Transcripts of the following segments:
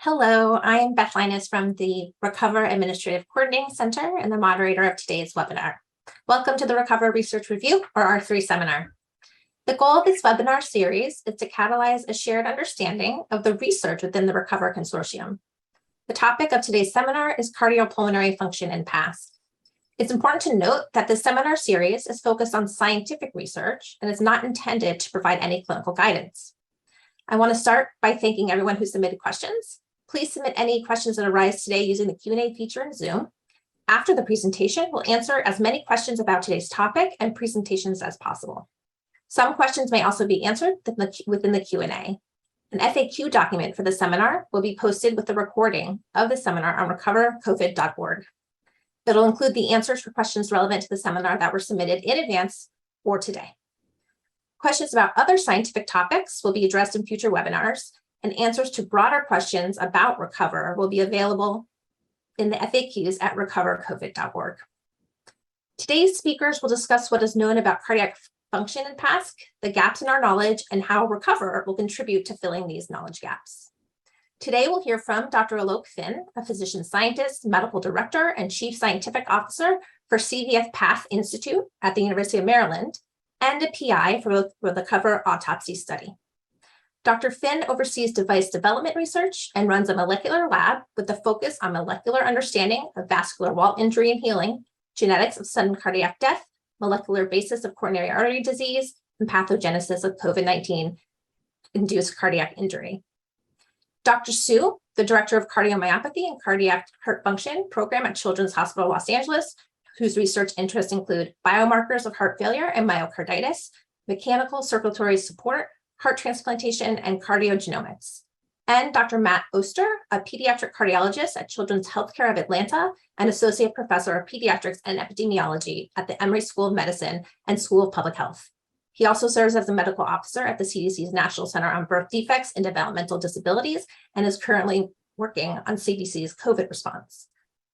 Hello, I'm Beth Linus from the Recover Administrative Coordinating Center and the moderator of today's webinar. Welcome to the Recover Research Review, or R3 seminar. The goal of this webinar series is to catalyze a shared understanding of the research within the Recover Consortium. The topic of today's seminar is Cardio-Pulmonary Function in PASC. It's important to note that this seminar series is focused on scientific research and is not intended to provide any clinical guidance. I want to start by thanking everyone who submitted questions. Please submit any questions that arise today using the Q&A feature in Zoom. After the presentation, we'll answer as many questions about today's topic and presentations as possible. Some questions may also be answered within the Q&A. An FAQ document for the seminar will be posted with the recording of the seminar on recovercovid.org. It'll include the answers for questions relevant to the seminar that were submitted in advance or today. Questions about other scientific topics will be addressed in future webinars, and answers to broader questions about Recover will be available in the FAQs at recovercovid.org. Today's speakers will discuss what is known about cardiac function in PASC, the gaps in our knowledge, and how Recover will contribute to filling these knowledge gaps. Today, we'll hear from Dr. Aloke Finn, a physician scientist, medical director, and chief scientific officer for CVPath Institute at the University of Maryland, and a PI for the Cover autopsy study. Dr. Finn oversees device development research and runs a molecular lab with a focus on molecular understanding of vascular wall injury and healing, genetics of sudden cardiac death, molecular basis of coronary artery disease, and pathogenesis of COVID-19-induced cardiac injury. Dr. Su, the director of cardiomyopathy and cardiac heart function program at Children's Hospital Los Angeles, whose research interests include biomarkers of heart failure and myocarditis, mechanical circulatory support, heart transplantation, and cardiogenomics. And Dr. Matt Oster, a pediatric cardiologist at Children's Healthcare of Atlanta and associate professor of pediatrics and epidemiology at the Emory School of Medicine and School of Public Health. He also serves as a medical officer at the CDC's National Center on Birth Defects and Developmental Disabilities and is currently working on CDC's COVID response.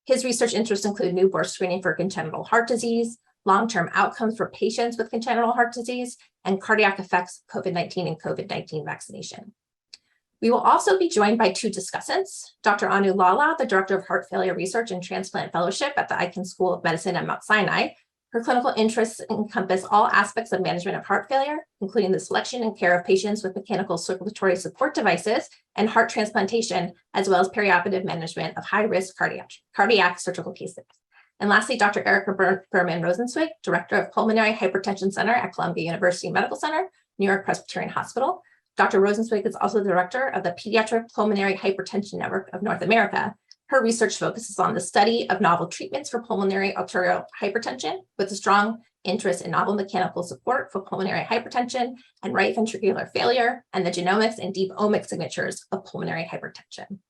His research interests include newborn screening for congenital heart disease, long-term outcomes for patients with congenital heart disease, and cardiac effects of COVID-19 and COVID-19 vaccination. We will also be joined by two discussants, Dr. Lala, the Director of Heart Failure Research and Transplant Fellowship at the Icahn School of Medicine at Mount Sinai. Her clinical interests encompass all aspects of management of heart failure, including the selection and care of patients with mechanical circulatory support devices and heart transplantation, as well as perioperative management of high-risk cardiac surgical cases. And lastly, Dr. Erika Berman Rosenzweig, Director of Pulmonary Hypertension Center at Columbia University Medical Center, New York-Presbyterian Hospital. Dr. Rosenzweig is also the Director of the Pediatric Pulmonary Hypertension Network of North America. Her research focuses on the study of novel treatments for pulmonary arterial hypertension with a strong interest in novel mechanical support for pulmonary hypertension and right ventricular failure and the genomics and deep omic signatures of pulmonary hypertension.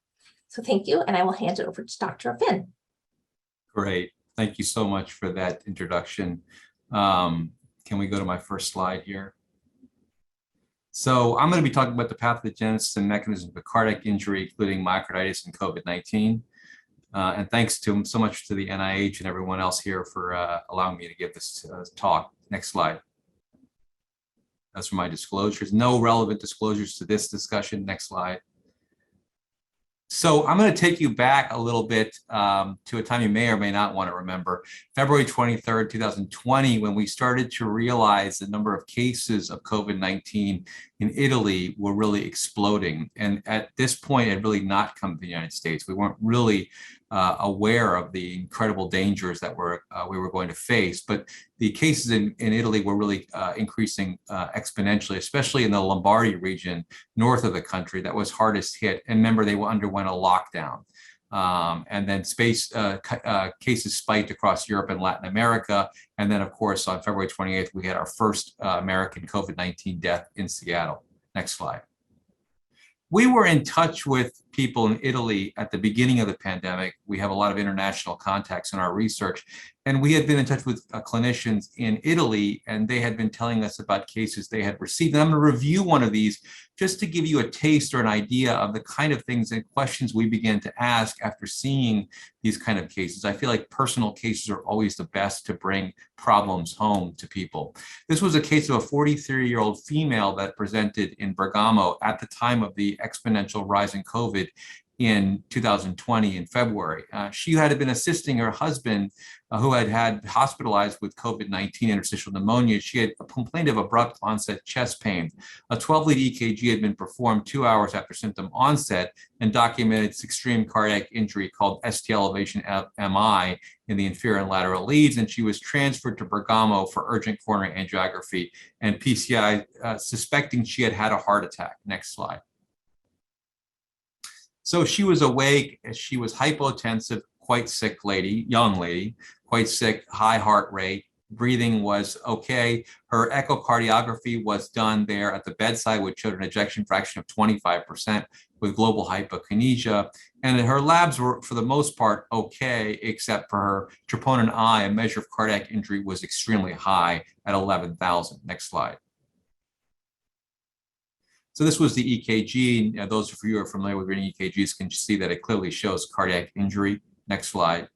So thank you, and I will hand it over to Dr. Finn. Great. Thank you so much for that introduction. Can we go to my first slide here? So I'm going to be talking about the pathogenesis and mechanisms of cardiac injury, including myocarditis and COVID-19. And thanks so much to the NIH and everyone else here for allowing me to give this talk. Next slide. That's for my disclosures. No relevant disclosures to this discussion. Next slide. So I'm going to take you back a little bit to a time you may or may not want to remember, February 23rd, 2020, when we started to realize the number of cases of COVID-19 in Italy were really exploding. And at this point, it had really not come to the United States. We weren't really aware of the incredible dangers that we were going to face. But the cases in Italy were really increasing exponentially, especially in the Lombardy region, north of the country, that was hardest hit. And remember, they underwent a lockdown. And then cases spiked across Europe and Latin America. And then, of course, on February 28th, we had our first American COVID-19 death in Seattle. Next slide. We were in touch with people in Italy at the beginning of the pandemic. We have a lot of international contacts in our research, and we had been in touch with clinicians in Italy, and they had been telling us about cases they had received. And I'm going to review one of these just to give you a taste or an idea of the kind of things and questions we began to ask after seeing these kind of cases. I feel like personal cases are always the best to bring problems home to people. This was a case of a 43-year-old female that presented in Bergamo at the time of the exponential rise in COVID. in 2020 in February. She had been assisting her husband who had hospitalized with COVID-19 interstitial pneumonia. She had complained of abrupt onset chest pain. A 12-lead EKG had been performed 2 hours after symptom onset and documented extreme cardiac injury called ST elevation MI in the inferior and lateral leads, and she was transferred to Bergamo for urgent coronary angiography and PCI, suspecting she had had a heart attack. Next slide. So she was awake, she was hypotensive, quite sick lady, young lady, quite sick, high heart rate, breathing was okay. Her echocardiography was done there at the bedside, which showed an ejection fraction of 25% with global hypokinesia. And her labs were, for the most part, okay, except for her troponin I, a measure of cardiac injury, was extremely high at 11,000. Next slide. So this was the EKG. Those of you who are familiar with reading EKGs can see that it clearly shows cardiac injury. Next slide.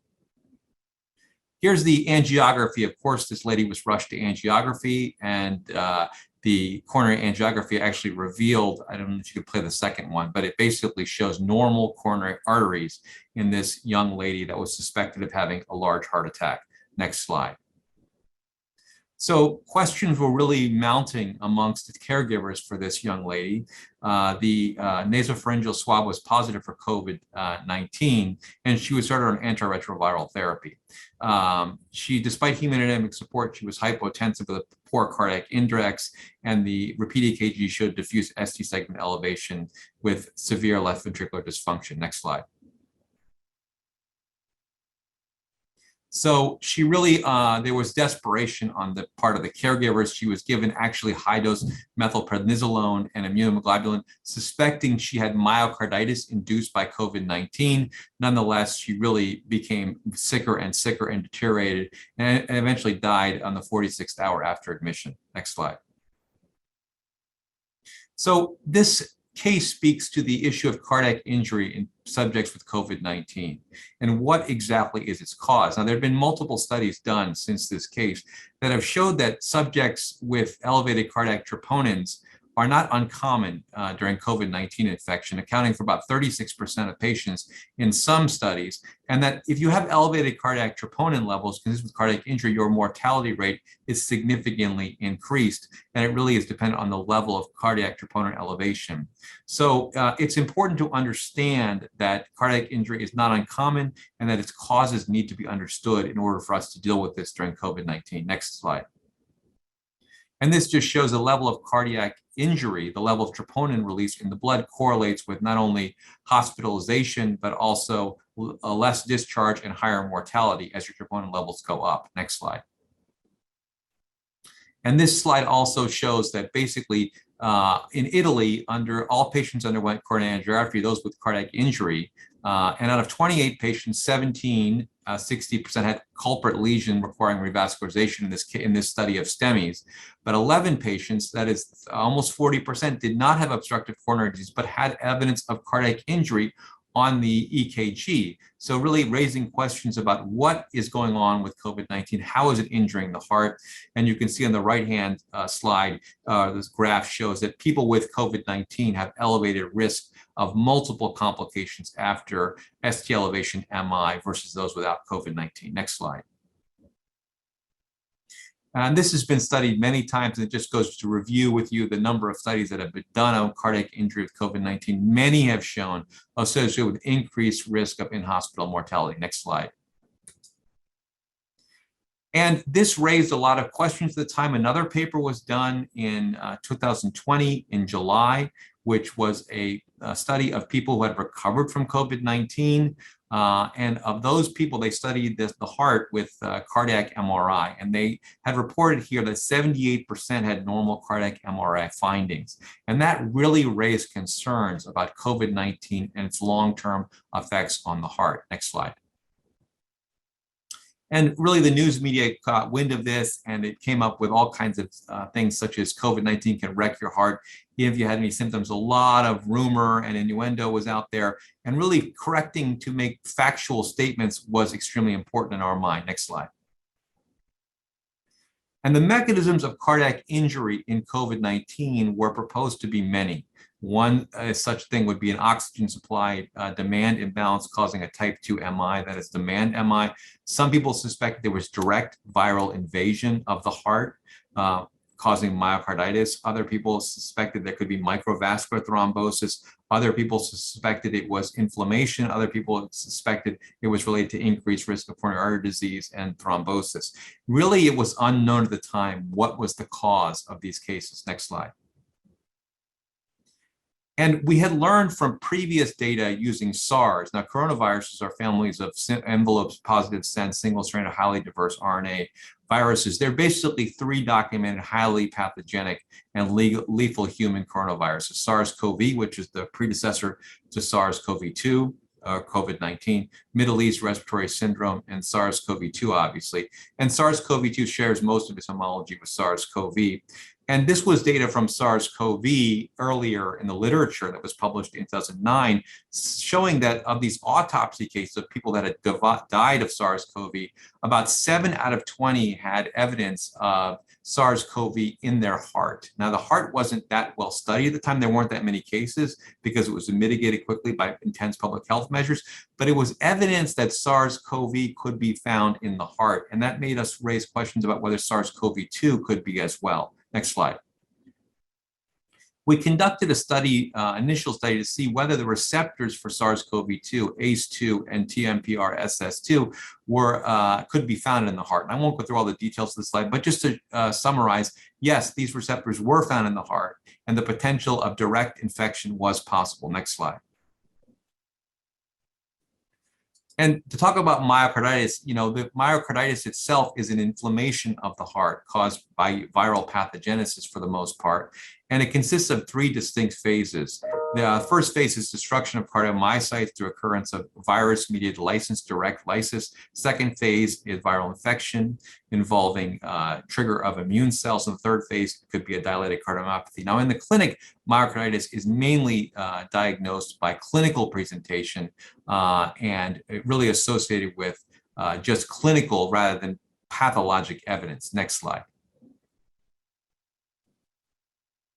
Here's the angiography. Of course, this lady was rushed to angiography, and the coronary angiography actually revealed, I don't know if you could play the second one, but it basically shows normal coronary arteries in this young lady that was suspected of having a large heart attack. Next slide. So questions were really mounting amongst the caregivers for this young lady. The nasopharyngeal swab was positive for COVID-19, and she was started on antiretroviral therapy. Despite hemodynamic support, she was hypotensive with a poor cardiac index, and the repeat EKG showed diffuse ST segment elevation with severe left ventricular dysfunction. Next slide. So she really, there was desperation on the part of the caregivers. She was given actually high-dose methylprednisolone and immunoglobulin, suspecting she had myocarditis induced by COVID-19. Nonetheless, she really became sicker and sicker and deteriorated, and eventually died on the 46th hour after admission. Next slide. So this case speaks to the issue of cardiac injury in subjects with COVID-19 and what exactly is its cause. Now, there have been multiple studies done since this case that have showed that subjects with elevated cardiac troponins are not uncommon during COVID-19 infection, accounting for about 36% of patients in some studies, and that if you have elevated cardiac troponin levels consistent with cardiac injury, your mortality rate is significantly increased, and it really is dependent on the level of cardiac troponin elevation. So it's important to understand that cardiac injury is not uncommon and that its causes need to be understood in order for us to deal with this during COVID-19. Next slide. And this just shows the level of cardiac injury, the level of troponin release in the blood correlates with not only hospitalization, but also a less discharge and higher mortality as your troponin levels go up. Next slide. And this slide also shows that basically in Italy, all patients underwent coronary angiography, those with cardiac injury, and out of 28 patients, 17, 60% had culprit lesion requiring revascularization in this study of STEMIs, but 11 patients, that is almost 40%, did not have obstructive coronary disease, but had evidence of cardiac injury on the EKG. So really raising questions about what is going on with COVID-19, how is it injuring the heart? And you can see on the right-hand slide, this graph shows that people with COVID-19 have elevated risk of multiple complications after ST elevation MI versus those without COVID-19. Next slide. And this has been studied many times, and it just goes to review with you the number of studies that have been done on cardiac injury with COVID-19. Many have shown associated with increased risk of in-hospital mortality. Next slide. And this raised a lot of questions at the time. Another paper was done in 2020 in July, which was a study of people who had recovered from COVID-19. And of those people, they studied the heart with cardiac MRI. And they had reported here that 78% had normal cardiac MRI findings. And that really raised concerns about COVID-19 and its long-term effects on the heart. Next slide. And really the news media got wind of this, and it came up with all kinds of things such as COVID-19 can wreck your heart if you had any symptoms. A lot of rumor and innuendo was out there, and really correcting to make factual statements was extremely important in our mind. Next slide. And the mechanisms of cardiac injury in COVID-19 were proposed to be many. One such thing would be an oxygen supply demand imbalance causing a type 2 MI, that is demand MI. Some people suspect there was direct viral invasion of the heart, causing myocarditis. Other people suspected there could be microvascular thrombosis. Other people suspected it was inflammation. Other people suspected it was related to increased risk of coronary artery disease and thrombosis. Really, it was unknown at the time what was the cause of these cases. Next slide. And we had learned from previous data using SARS. Now, coronaviruses are families of envelopes, positive sense, single-stranded, highly diverse RNA viruses. They're basically 3 documented, highly pathogenic and lethal human coronaviruses. SARS-CoV, which is the predecessor to SARS-CoV-2, COVID-19, Middle East respiratory syndrome, and SARS-CoV-2, obviously. And SARS-CoV-2 shares most of its homology with SARS-CoV. And this was data from SARS-CoV earlier in the literature that was published in 2009, showing that of these autopsy cases of people that had died of SARS-CoV, about 7 out of 20 had evidence of SARS-CoV in their heart. Now, the heart wasn't that well studied at the time. There weren't that many cases because it was mitigated quickly by intense public health measures, but it was evidence that SARS-CoV could be found in the heart. And that made us raise questions about whether SARS-CoV-2 could be as well. Next slide. We conducted a study, initial study, to see whether the receptors for SARS-CoV-2, ACE2 and TMPRSS2 could be found in the heart. And I won't go through all the details of the slide, but just to summarize, yes, these receptors were found in the heart, and the potential of direct infection was possible. Next slide. And to talk about myocarditis, the myocarditis itself is an inflammation of the heart caused by viral pathogenesis for the most part. And it consists of 3 distinct phases. The first phase is destruction of cardiomyocytes through occurrence of virus-mediated lysis, direct lysis. Second phase is viral infection involving trigger of immune cells. And the third phase could be a dilated cardiomyopathy. Now, in the clinic, myocarditis is mainly diagnosed by clinical presentation and really associated with just clinical rather than pathologic evidence. Next slide.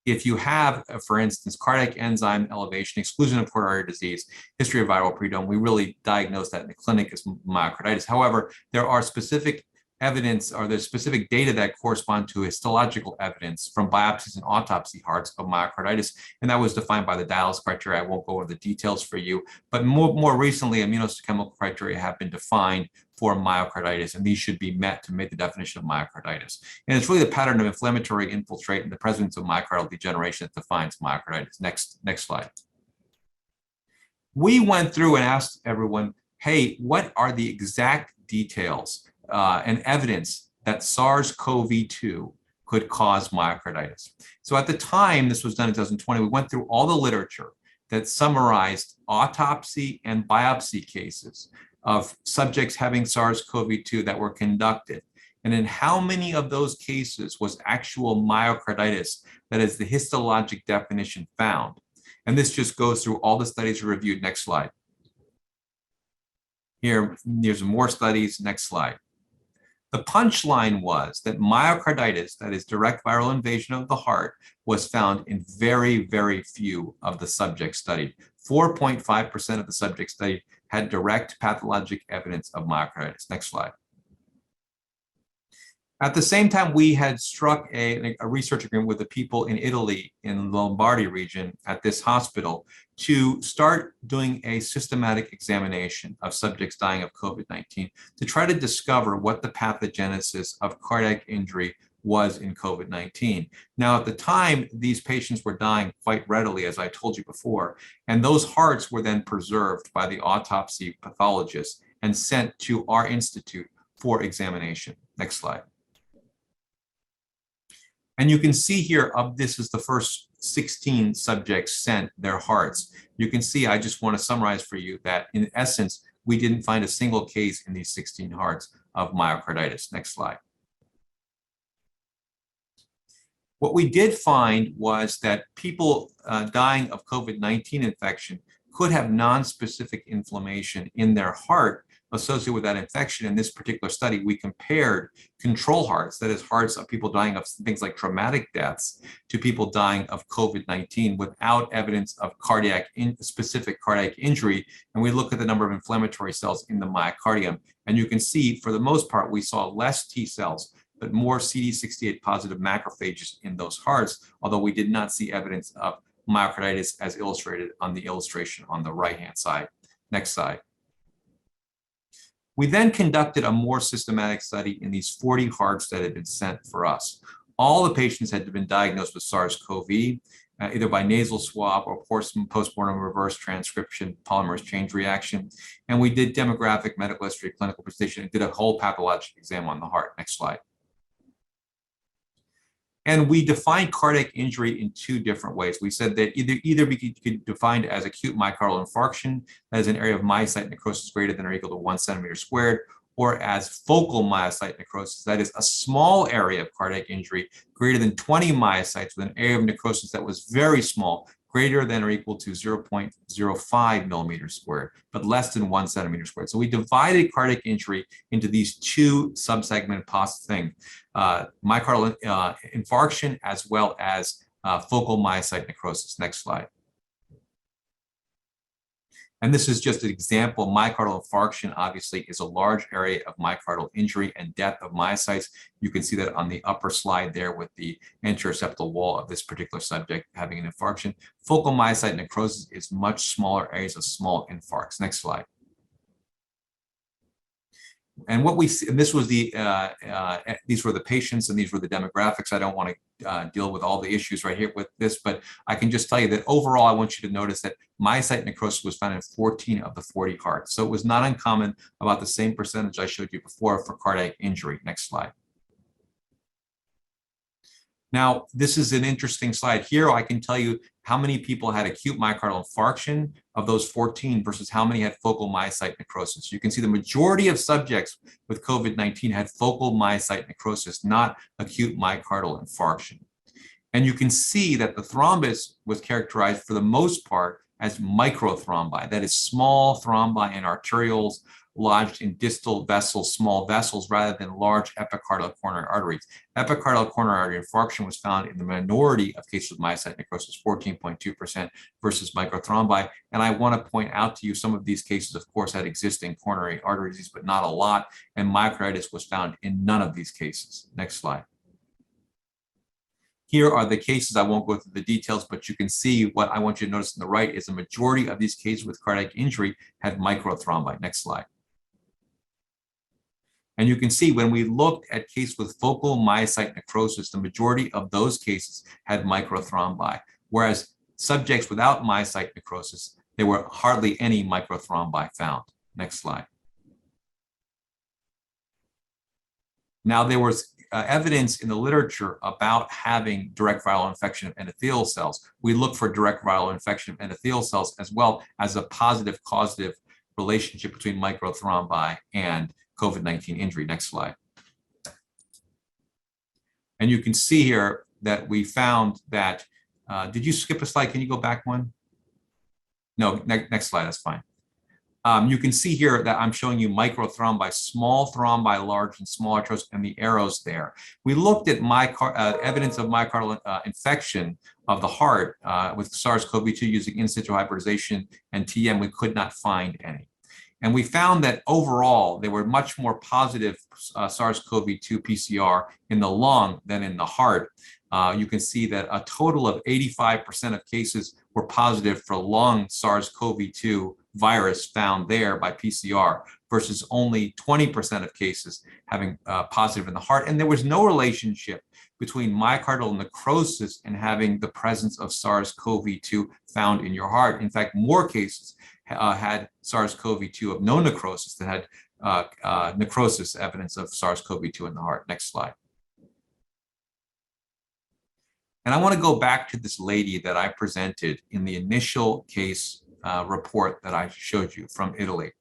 If you have, for instance, cardiac enzyme elevation, exclusion of coronary artery disease, history of viral predome, we really diagnose that in the clinic as myocarditis. However, there are specific evidence, or there's specific data that correspond to histological evidence from biopsies and autopsy hearts of myocarditis, and that was defined by the Dallas criteria. I won't go over the details for you, but more recently, immunohistochemical criteria have been defined for myocarditis, and these should be met to make the definition of myocarditis. And it's really the pattern of inflammatory infiltrate and the presence of myocardial degeneration that defines myocarditis. Next slide. We went through and asked everyone, hey, what are the exact details and evidence that SARS-CoV-2 could cause myocarditis? So at the time, this was done in 2020, we went through all the literature that summarized autopsy and biopsy cases of subjects having SARS-CoV-2 that were conducted. And in how many of those cases was actual myocarditis, that is the histologic definition, found? And this just goes through all the studies reviewed. Next slide. Here's more studies. Next slide. The punchline was that myocarditis, that is direct viral invasion of the heart, was found in very, very few of the subjects studied. 4.5% of the subjects studied had direct pathologic evidence of myocarditis. Next slide. At the same time, we had struck a research agreement with the people in Italy, in the Lombardy region, at this hospital, to start doing a systematic examination of subjects dying of COVID-19 to try to discover what the pathogenesis of cardiac injury was in COVID-19. Now, at the time, these patients were dying quite readily, as I told you before, and those hearts were then preserved by the autopsy pathologist and sent to our institute for examination. Next slide. And you can see here, this is the first 16 subjects sent their hearts. You can see, I just want to summarize for you that in essence, we didn't find a single case in these 16 hearts of myocarditis. Next slide. What we did find was that people dying of COVID-19 infection could have non-specific inflammation in their heart associated with that infection. In this particular study, we compared control hearts, that is hearts of people dying of things like traumatic deaths, to people dying of COVID-19 without evidence of specific cardiac injury. And we look at the number of inflammatory cells in the myocardium. And you can see, for the most part, we saw less T cells, but more CD68 positive macrophages in those hearts, although we did not see evidence of myocarditis as illustrated on the illustration on the right-hand side. Next slide. We then conducted a more systematic study in these 40 hearts that had been sent for us. All the patients had been diagnosed with SARS-CoV, either by nasal swab or postmortem reverse transcription polymerase change reaction. And we did demographic, medical history, clinical presentation, and did a whole pathologic exam on the heart. Next slide. And we defined cardiac injury in two different ways. We said that either we could define it as acute myocardial infarction, that is an area of myocyte necrosis greater than or equal to 1 centimeter squared, or as focal myocyte necrosis, that is a small area of cardiac injury greater than 20 myocytes with an area of necrosis that was very small, greater than or equal to 0.05 millimeters squared, but less than 1 centimeter squared. So we divided cardiac injury into these two subsegment PASC things, myocardial infarction as well as focal myocyte necrosis. Next slide. And this is just an example. Myocardial infarction obviously is a large area of myocardial injury and death of myocytes. You can see that on the upper slide there with the anterior septal wall of this particular subject having an infarction. Focal myocyte necrosis is much smaller areas of small infarcts. Next slide. And what we see, and this was these were the patients and these were the demographics. I don't want to deal with all the issues right here with this, but I can just tell you that overall, I want you to notice that myocyte necrosis was found in 14 of the 40 hearts. So it was not uncommon, about the same percentage I showed you before for cardiac injury. Next slide. Now, this is an interesting slide. Here, I can tell you how many people had acute myocardial infarction of those 14 versus how many had focal myocyte necrosis. You can see the majority of subjects with COVID-19 had focal myocyte necrosis, not acute myocardial infarction. And you can see that the thrombus was characterized for the most part as microthrombi, that is small thrombi in arterioles lodged in distal vessels, small vessels, rather than large epicardial coronary arteries. Epicardial coronary artery infarction was found in the minority of cases of myocyte necrosis, 14.2% versus microthrombi. And I want to point out to you some of these cases, of course, had existing coronary artery disease, but not a lot. And myocarditis was found in none of these cases. Next slide. Here are the cases. I won't go through the details, but you can see what I want you to notice on the right is the majority of these cases with cardiac injury had microthrombi. Next slide. And you can see when we looked at cases with focal myocyte necrosis, the majority of those cases had microthrombi, whereas subjects without myocyte necrosis, there were hardly any microthrombi found. Next slide. Now, there was evidence in the literature about having direct viral infection of endothelial cells. We look for direct viral infection of endothelial cells as well as a positive causative relationship between microthrombi and COVID-19 injury. Next slide. And you can see here that we found that, did you skip a slide? Can you go back one? No, next slide, that's fine. You can see here that I'm showing you microthrombi, small thrombi, large and small arteries, and the arrows there. We looked at evidence of myocardial infection of the heart with SARS-CoV-2 using in situ hybridization and TM. We could not find any. And we found that overall, there were much more positive SARS-CoV-2 PCR in the lung than in the heart. You can see that a total of 85% of cases were positive for lung SARS-CoV-2 virus found there by PCR versus only 20% of cases having positive in the heart. And there was no relationship between myocardial necrosis and having the presence of SARS-CoV-2 found in your heart. In fact, more cases had SARS-CoV-2 of no necrosis than had necrosis evidence of SARS-CoV-2 in the heart. Next slide. And I want to go back to this lady that I presented in the initial case report that I showed you from Italy.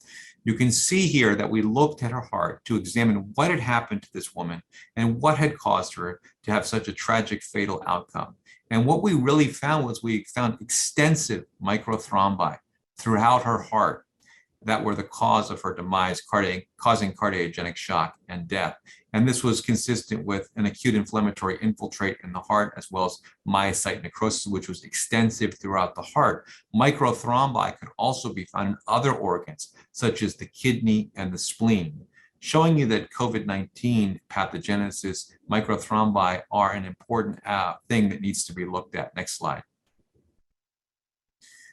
You can see here that we looked at her heart to examine what had happened to this woman and what had caused her to have such a tragic, fatal outcome. And what we really found was we found extensive microthrombi throughout her heart. that were the cause of her demise, causing cardiogenic shock and death. And this was consistent with an acute inflammatory infiltrate in the heart, as well as myocyte necrosis, which was extensive throughout the heart. Microthrombi could also be found in other organs, such as the kidney and the spleen, showing you that COVID-19 pathogenesis, microthrombi are an important thing that needs to be looked at. Next slide.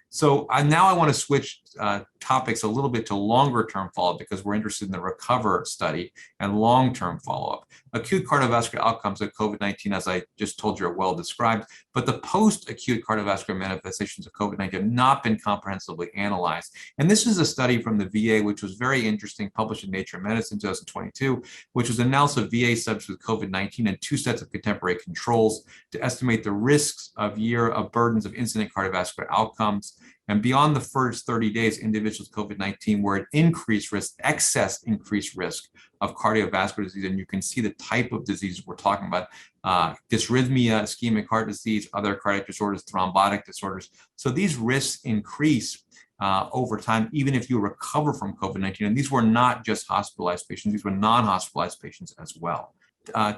So now I want to switch topics a little bit to longer term follow-up, because we're interested in the RECOVER study and long-term follow-up. Acute cardiovascular outcomes of COVID-19, as I just told you, are well described, but the post-acute cardiovascular manifestations of COVID-19 have not been comprehensively analyzed. And this is a study from the VA, which was very interesting, published in Nature Medicine 2022, which was an analysis of VA subjects with COVID-19 and 2 sets of contemporary controls to estimate the risks of burdens of incident cardiovascular outcomes. And beyond the first 30 days, individuals with COVID-19 were at increased risk, excess increased risk of cardiovascular disease. And you can see the type of disease we're talking about: dysrhythmia, ischemic heart disease, other cardiac disorders, thrombotic disorders. So these risks increase over time, even if you recover from COVID-19. And these were not just hospitalized patients, these were non-hospitalized patients as well.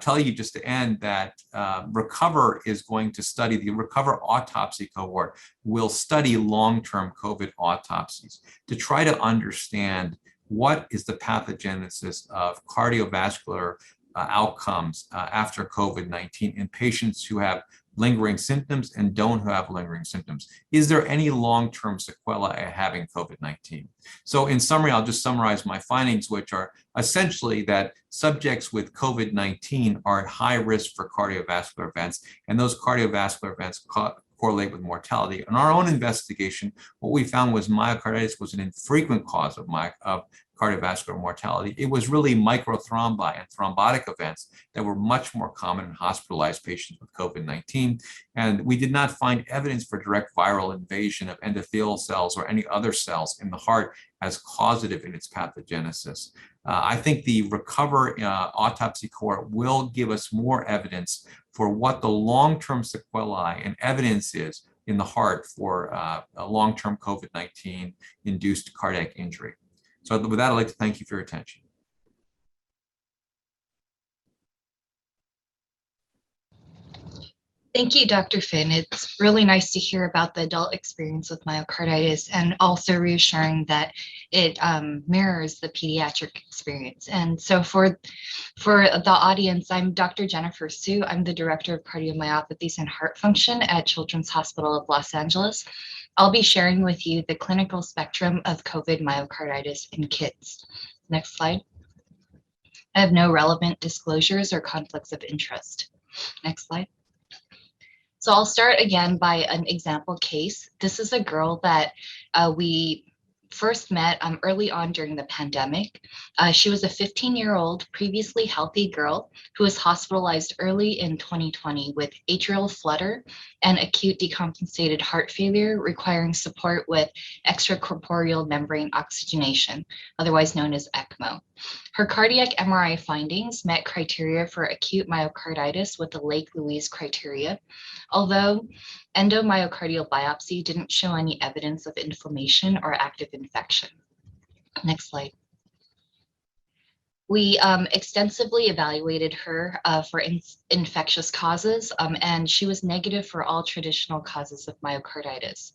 Tell you just to end that RECOVER is going to study, the RECOVER autopsy cohort will study long-term COVID autopsies to try to understand what is the pathogenesis of cardiovascular outcomes after COVID-19 in patients who have lingering symptoms and don't have lingering symptoms. Is there any long-term sequelae of having COVID-19? So in summary, I'll just summarize my findings, which are essentially that subjects with COVID-19 are at high risk for cardiovascular events, and those cardiovascular events correlate with mortality. In our own investigation, what we found was myocarditis was an infrequent cause of cardiovascular mortality. It was really microthrombi and thrombotic events that were much more common in hospitalized patients with COVID-19. And we did not find evidence for direct viral invasion of endothelial cells or any other cells in the heart as causative in its pathogenesis. I think the RECOVER autopsy cohort will give us more evidence for what the long-term sequelae and evidence is in the heart for a long-term COVID-19 induced cardiac injury. So with that, I'd like to thank you for your attention. Thank you, Dr. Finn. It's really nice to hear about the adult experience with myocarditis, and also reassuring that it mirrors the pediatric experience. And so for the audience, I'm Dr. Jennifer Su. I'm the Director of Cardiomyopathies and Heart Function at Children's Hospital of Los Angeles. I'll be sharing with you the clinical spectrum of COVID myocarditis in kids. Next slide. I have no relevant disclosures or conflicts of interest. Next slide. So I'll start again by an example case. This is a girl that we first met early on during the pandemic. She was a 15-year-old previously healthy girl who was hospitalized early in 2020 with atrial flutter and acute decompensated heart failure requiring support with extracorporeal membrane oxygenation, otherwise known as ECMO. Her cardiac MRI findings met criteria for acute myocarditis with the Lake Louise criteria, although endomyocardial biopsy didn't show any evidence of inflammation or active infection. Next slide. We extensively evaluated her for infectious causes, and she was negative for all traditional causes of myocarditis.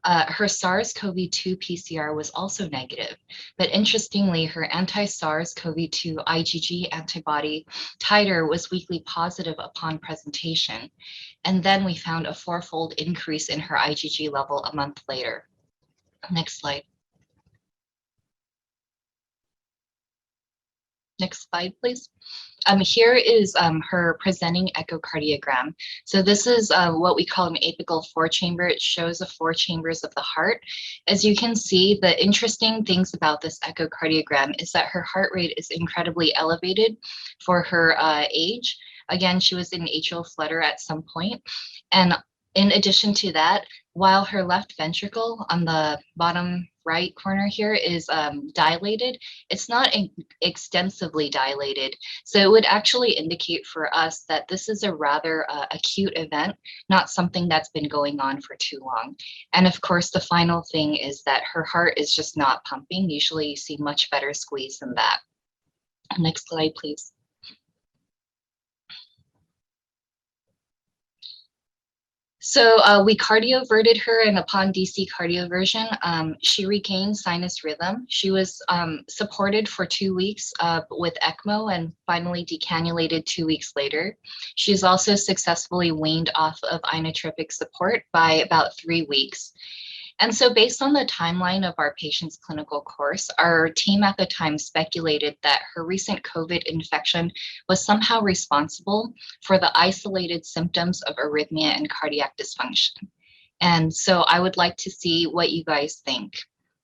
Her SARS-CoV-2 PCR was also negative, but interestingly, her anti-SARS-CoV-2 IgG antibody titer was weakly positive upon presentation. And then we found a 4-fold increase in her IgG level a month later. Next slide. Next slide, please. Here is her presenting echocardiogram. So this is what we call an apical 4-chamber. It shows the 4 chambers of the heart. As you can see, the interesting things about this echocardiogram is that her heart rate is incredibly elevated for her age. Again, she was in atrial flutter at some point. And in addition to that, while her left ventricle on the bottom right corner here is dilated, it's not extensively dilated. So it would actually indicate for us that this is a rather acute event, not something that's been going on for too long. And of course, the final thing is that her heart is just not pumping. Usually you see much better squeeze than that. Next slide, please. So we cardioverted her, and upon DC cardioversion, she regained sinus rhythm. She was supported for 2 weeks with ECMO and finally decannulated 2 weeks later. She's also successfully weaned off of inotropic support by about 3 weeks. And so based on the timeline of our patient's clinical course, our team at the time speculated that her recent COVID infection was somehow responsible for the isolated symptoms of arrhythmia and cardiac dysfunction. And so I would like to see what you guys think.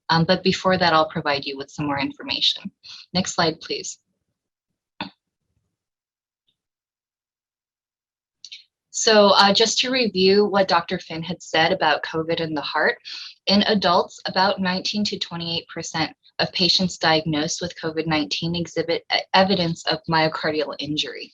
But before that, I'll provide you with some more information. Next slide, please. So just to review what Dr. Finn had said about COVID in the heart, in adults, about 19 to 28% of patients diagnosed with COVID-19 exhibit evidence of myocardial injury.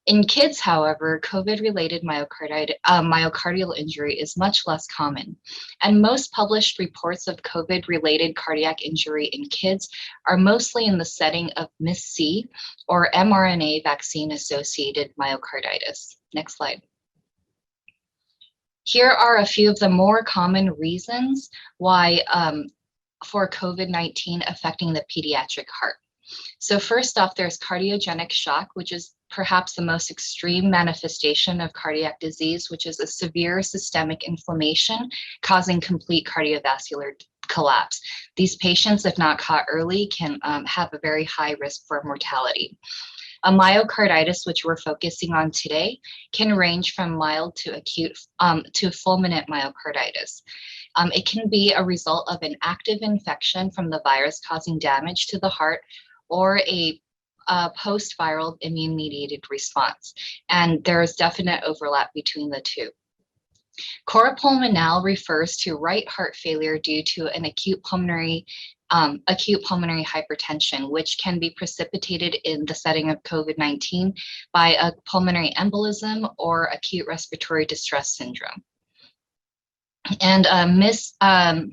In kids, however, COVID-related myocardial injury is much less common, and most published reports of COVID-related cardiac injury in kids are mostly in the setting of MIS-C, or mRNA vaccine-associated myocarditis. Next slide. Here are a few of the more common reasons why for COVID-19 affecting the pediatric heart. So first off, there's cardiogenic shock, which is perhaps the most extreme manifestation of cardiac disease, which is a severe systemic inflammation causing complete cardiovascular collapse. These patients, if not caught early, can have a very high risk for mortality. A myocarditis, which we're focusing on today, can range from mild to acute to fulminant myocarditis. It can be a result of an active infection from the virus causing damage to the heart, or a post-viral immune-mediated response. And there is definite overlap between the two. Cor pulmonale refers to right heart failure due to an acute pulmonary hypertension, which can be precipitated in the setting of COVID-19 by a pulmonary embolism or acute respiratory distress syndrome. And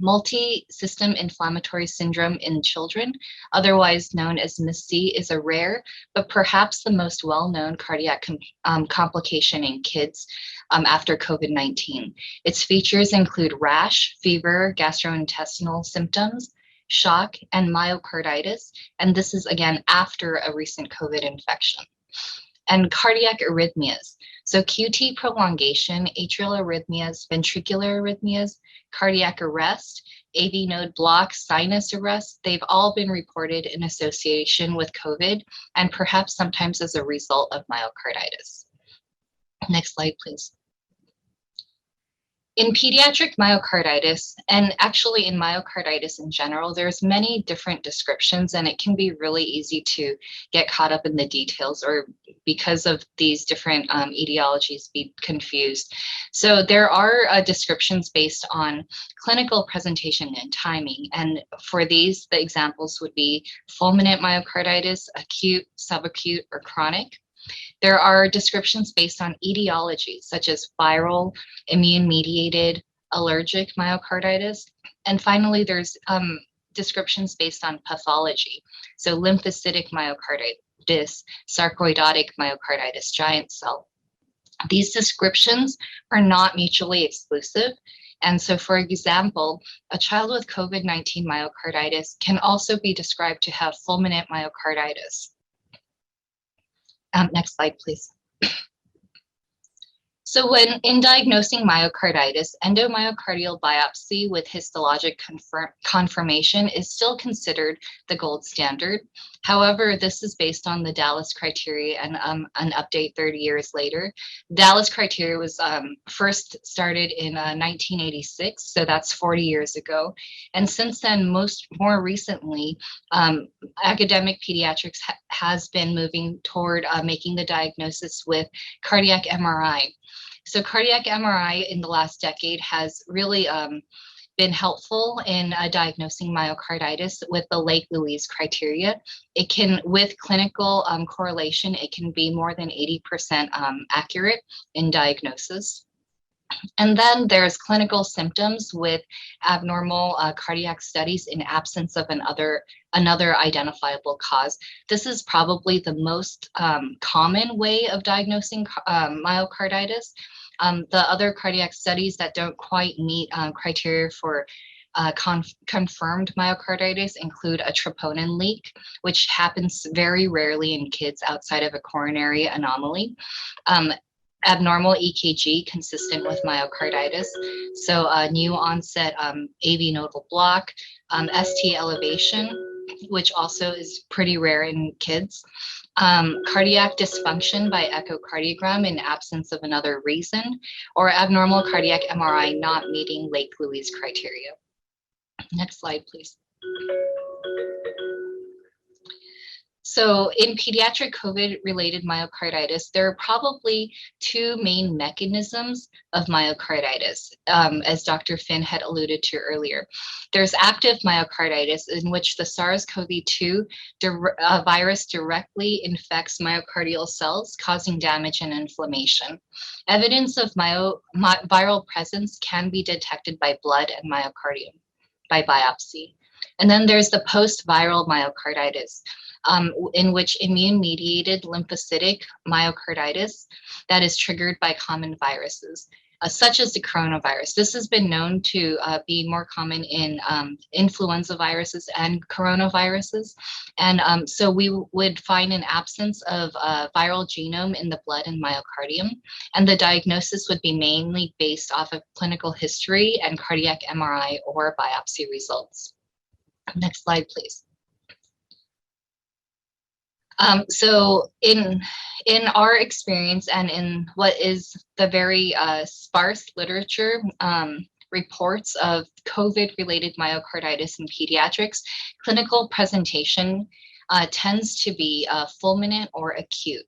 multi-system inflammatory syndrome in children, otherwise known as MIS-C, is a rare, but perhaps the most well-known cardiac complication in kids after COVID-19. Its features include rash, fever, gastrointestinal symptoms, shock, and myocarditis. And this is again after a recent COVID infection. And cardiac arrhythmias. So QT prolongation, atrial arrhythmias, ventricular arrhythmias, cardiac arrest, AV node block, sinus arrest, they've all been reported in association with COVID and perhaps sometimes as a result of myocarditis. Next slide, please. In pediatric myocarditis, and actually in myocarditis in general, there's many different descriptions, and it can be really easy to get caught up in the details, or because of these different etiologies, be confused. So there are descriptions based on clinical presentation and timing, and for these, the examples would be fulminant myocarditis, acute, subacute, or chronic. There are descriptions based on etiology, such as viral, immune-mediated, allergic myocarditis. And finally, there's descriptions based on pathology. So lymphocytic myocarditis, sarcoidotic myocarditis, giant cell. These descriptions are not mutually exclusive. And so, for example, a child with COVID-19 myocarditis can also be described to have fulminant myocarditis. Next slide, please. So when in diagnosing myocarditis, endomyocardial biopsy with histologic confirmation is still considered the gold standard. However, this is based on the Dallas criteria and an update 30 years later. Dallas criteria was first started in 1986, so that's 40 years ago. And since then, more recently, academic pediatrics has been moving toward making the diagnosis with cardiac MRI. So cardiac MRI in the last decade has really been helpful in diagnosing myocarditis with the Lake-Louise criteria. It can, with clinical correlation, it can be more than 80% accurate in diagnosis. And then there's clinical symptoms with abnormal cardiac studies in absence of another identifiable cause. This is probably the most common way of diagnosing myocarditis. The other cardiac studies that don't quite meet criteria for confirmed myocarditis include a troponin leak, which happens very rarely in kids outside of a coronary anomaly. Abnormal EKG consistent with myocarditis. So new onset AV nodal block, ST elevation, which also is pretty rare in kids. Cardiac dysfunction by echocardiogram in absence of another reason, or abnormal cardiac MRI not meeting Lake-Louise criteria. Next slide, please. So in pediatric COVID-related myocarditis, there are probably two main mechanisms of myocarditis, as Dr. Finn had alluded to earlier. There's active myocarditis, in which the SARS-CoV-2 virus directly infects myocardial cells, causing damage and inflammation. Evidence of viral presence can be detected by blood and myocardium, by biopsy. And then there's the post-viral myocarditis, in which immune-mediated lymphocytic myocarditis that is triggered by common viruses, such as the coronavirus. This has been known to be more common in influenza viruses and coronaviruses. And so we would find an absence of viral genome in the blood and myocardium. And the diagnosis would be mainly based off of clinical history and cardiac MRI or biopsy results. Next slide, please. So in our experience and in what is the very sparse literature reports of COVID-related myocarditis in pediatrics, clinical presentation tends to be fulminant or acute.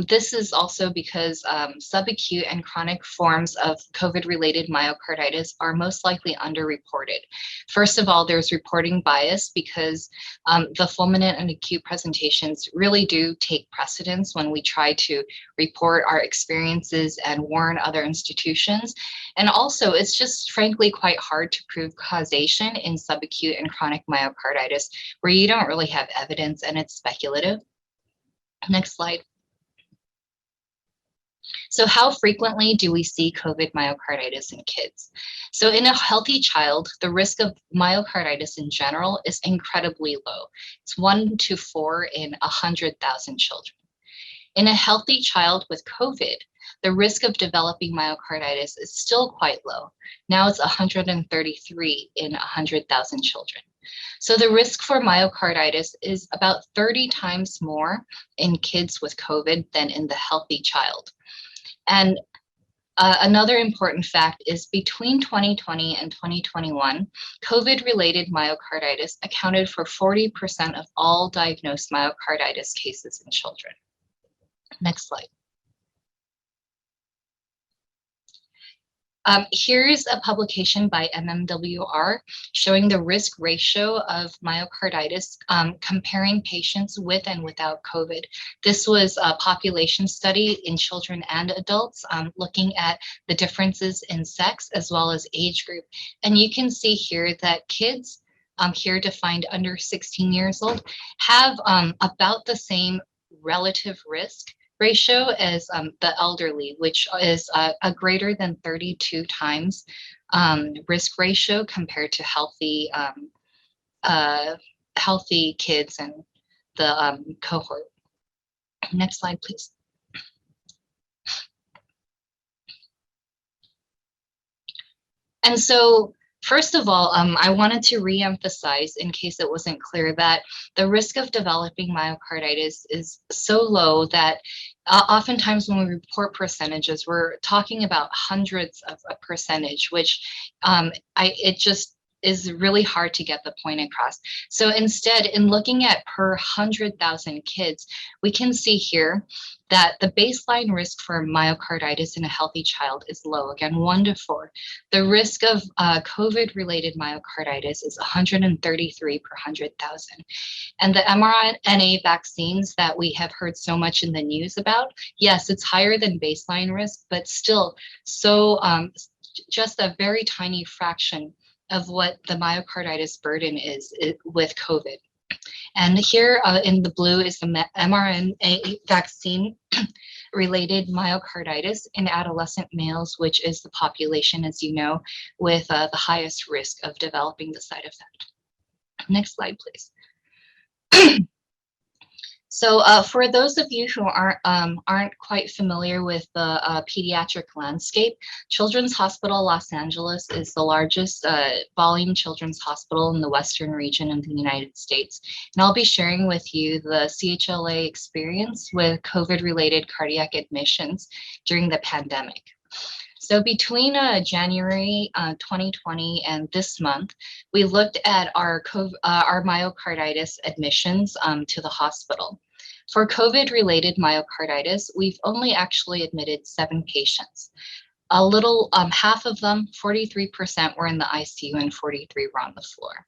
This is also because subacute and chronic forms of COVID-related myocarditis are most likely underreported. First of all, there's reporting bias because the fulminant and acute presentations really do take precedence when we try to report our experiences and warn other institutions. And also, it's just frankly quite hard to prove causation in subacute and chronic myocarditis, where you don't really have evidence and it's speculative. Next slide. So how frequently do we see COVID myocarditis in kids? So in a healthy child, the risk of myocarditis in general is incredibly low. It's 1 to 4 in 100,000 children. In a healthy child with COVID, the risk of developing myocarditis is still quite low. Now it's 133 in 100,000 children. So the risk for myocarditis is about 30 times more in kids with COVID than in the healthy child. And another important fact is between 2020 and 2021, COVID-related myocarditis accounted for 40% of all diagnosed myocarditis cases in children. Next slide. Here's a publication by MMWR showing the risk ratio of myocarditis comparing patients with and without COVID. This was a population study in children and adults looking at the differences in sex as well as age group. And you can see here that kids, here defined under 16 years old, have about the same relative risk ratio as the elderly, which is a greater than 32 times risk ratio compared to healthy kids and the cohort. Next slide, please. And so, first of all, I wanted to reemphasize, in case it wasn't clear, that the risk of developing myocarditis is so low that oftentimes when we report percentages, we're talking about hundreds of a percentage, which it just is really hard to get the point across. So instead, in looking at per 100,000 kids, we can see here that the baseline risk for myocarditis in a healthy child is low, again, 1 to 4. The risk of COVID-related myocarditis is 133 per 100,000. And the mRNA vaccines that we have heard so much in the news about, yes, it's higher than baseline risk, but still so just a very tiny fraction of what the myocarditis burden is with COVID. And here in the blue is the mRNA vaccine related myocarditis in adolescent males, which is the population, as you know, with the highest risk of developing the side effect. Next slide, please. So for those of you who aren't quite familiar with the pediatric landscape, Children's Hospital Los Angeles is the largest volume children's hospital in the Western region of the United States. And I'll be sharing with you the CHLA experience with COVID-related cardiac admissions during the pandemic. So between January 2020 and this month, we looked at our myocarditis admissions to the hospital. For COVID-related myocarditis, we've only actually admitted 7 patients. A little, half of them, 43% were in the ICU and 43 were on the floor.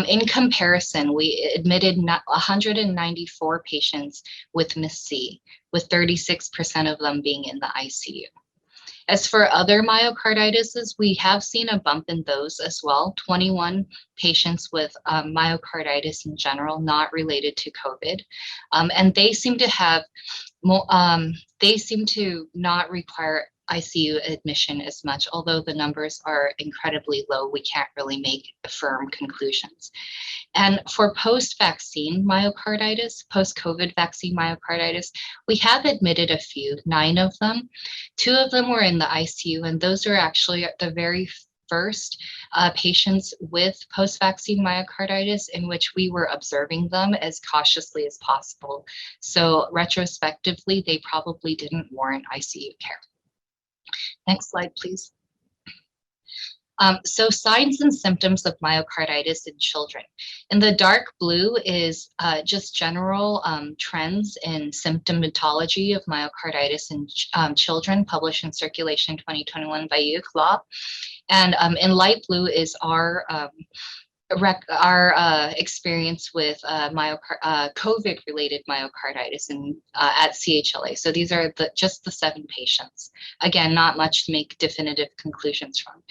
In comparison, we admitted 194 patients with MIS-C, with 36% of them being in the ICU. As for other myocarditis, we have seen a bump in those as well. 21 patients with myocarditis in general, not related to COVID. And they seem to have, they seem to not require ICU admission as much, although the numbers are incredibly low, we can't really make firm conclusions. And for post-vaccine myocarditis, post-COVID vaccine myocarditis, we have admitted a few, 9 of them. 2 of them were in the ICU, and those are actually the very first patients with post-vaccine myocarditis in which we were observing them as cautiously as possible. So retrospectively, they probably didn't warrant ICU care. Next slide, please. So signs and symptoms of myocarditis in children. In the dark blue is just general trends in symptomatology of myocarditis in children, published in Circulation 2021 by York. And in light blue is our experience with COVID-related myocarditis at CHLA. So these are just the 7 patients. Again, not much to make definitive conclusions from.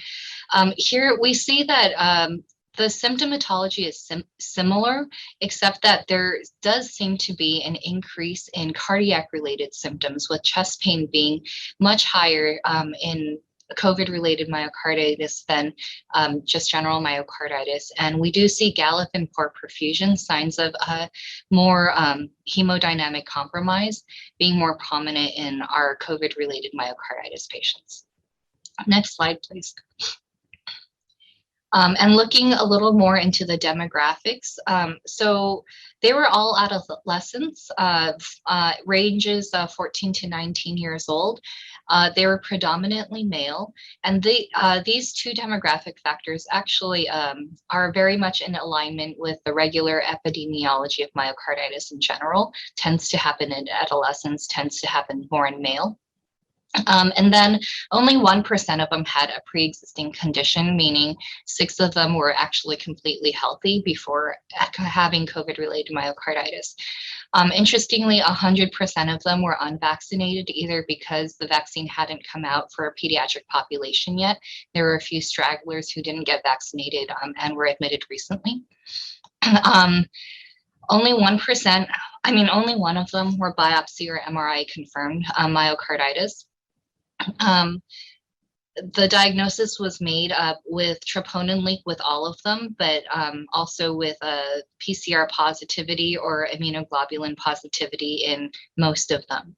Here we see that the symptomatology is similar, except that there does seem to be an increase in cardiac-related symptoms, with chest pain being much higher in COVID-related myocarditis than just general myocarditis. And we do see gallop and poor perfusion, signs of more hemodynamic compromise being more prominent in our COVID-related myocarditis patients. Next slide, please. And looking a little more into the demographics. So they were all adolescents, ranges 14 to 19 years old. They were predominantly male, and these 2 demographic factors actually are very much in alignment with the regular epidemiology of myocarditis in general. Tends to happen in adolescents, tends to happen more in male. And then only 1% of them had a pre-existing condition, meaning 6 of them were actually completely healthy before having COVID-related myocarditis. Interestingly, 100% of them were unvaccinated, either because the vaccine hadn't come out for a pediatric population yet. There were a few stragglers who didn't get vaccinated and were admitted recently. Only 1%, only 1 of them were biopsy or MRI confirmed myocarditis. The diagnosis was made with troponin leak with all of them, but also with a PCR positivity or immunoglobulin positivity in most of them.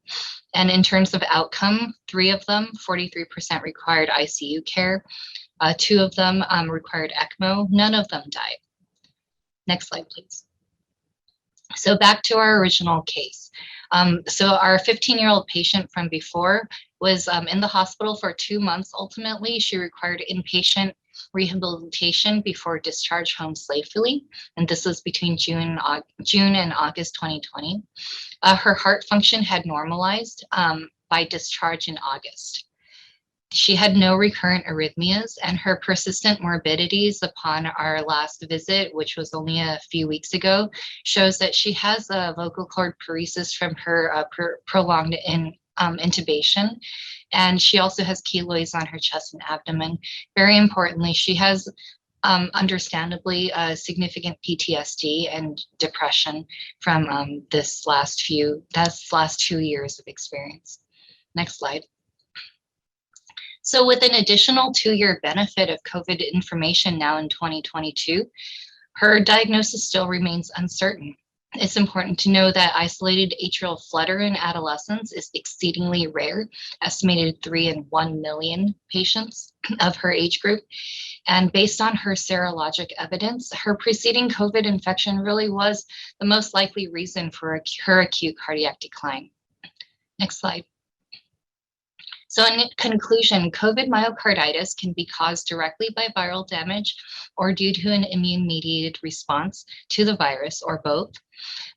And in terms of outcome, 3 of them, 43% required ICU care. 2 of them required ECMO. None of them died. Next slide, please. So back to our original case. So our 15-year-old patient from before was in the hospital for 2 months. Ultimately, she required inpatient rehabilitation before discharge home safely. And this was between June and August 2020. Her heart function had normalized by discharge in August. She had no recurrent arrhythmias, and her persistent morbidities upon our last visit, which was only a few weeks ago, shows that she has a vocal cord paresis from her prolonged intubation. And she also has keloids on her chest and abdomen. Very importantly, she has understandably significant PTSD and depression from this last 2 years of experience. Next slide. So with an additional 2-year benefit of COVID information now in 2022, her diagnosis still remains uncertain. It's important to know that isolated atrial flutter in adolescents is exceedingly rare, estimated 3 in 1 million patients of her age group. And based on her serologic evidence, her preceding COVID infection really was the most likely reason for her acute cardiac decline. Next slide. So in conclusion, COVID myocarditis can be caused directly by viral damage or due to an immune-mediated response to the virus, or both.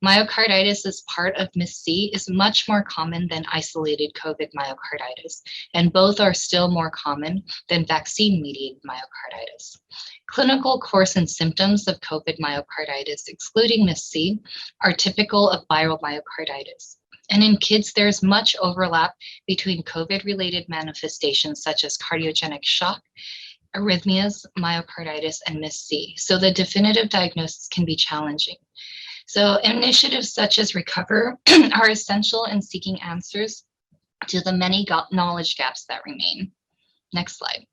Myocarditis as part of MIS-C is much more common than isolated COVID myocarditis, and both are still more common than vaccine-mediated myocarditis. Clinical course and symptoms of COVID myocarditis, excluding MIS-C, are typical of viral myocarditis. And in kids, there's much overlap between COVID-related manifestations such as cardiogenic shock, arrhythmias, myocarditis, and MIS-C. So the definitive diagnosis can be challenging. So initiatives such as Recover are essential in seeking answers to the many knowledge gaps that remain. Next slide.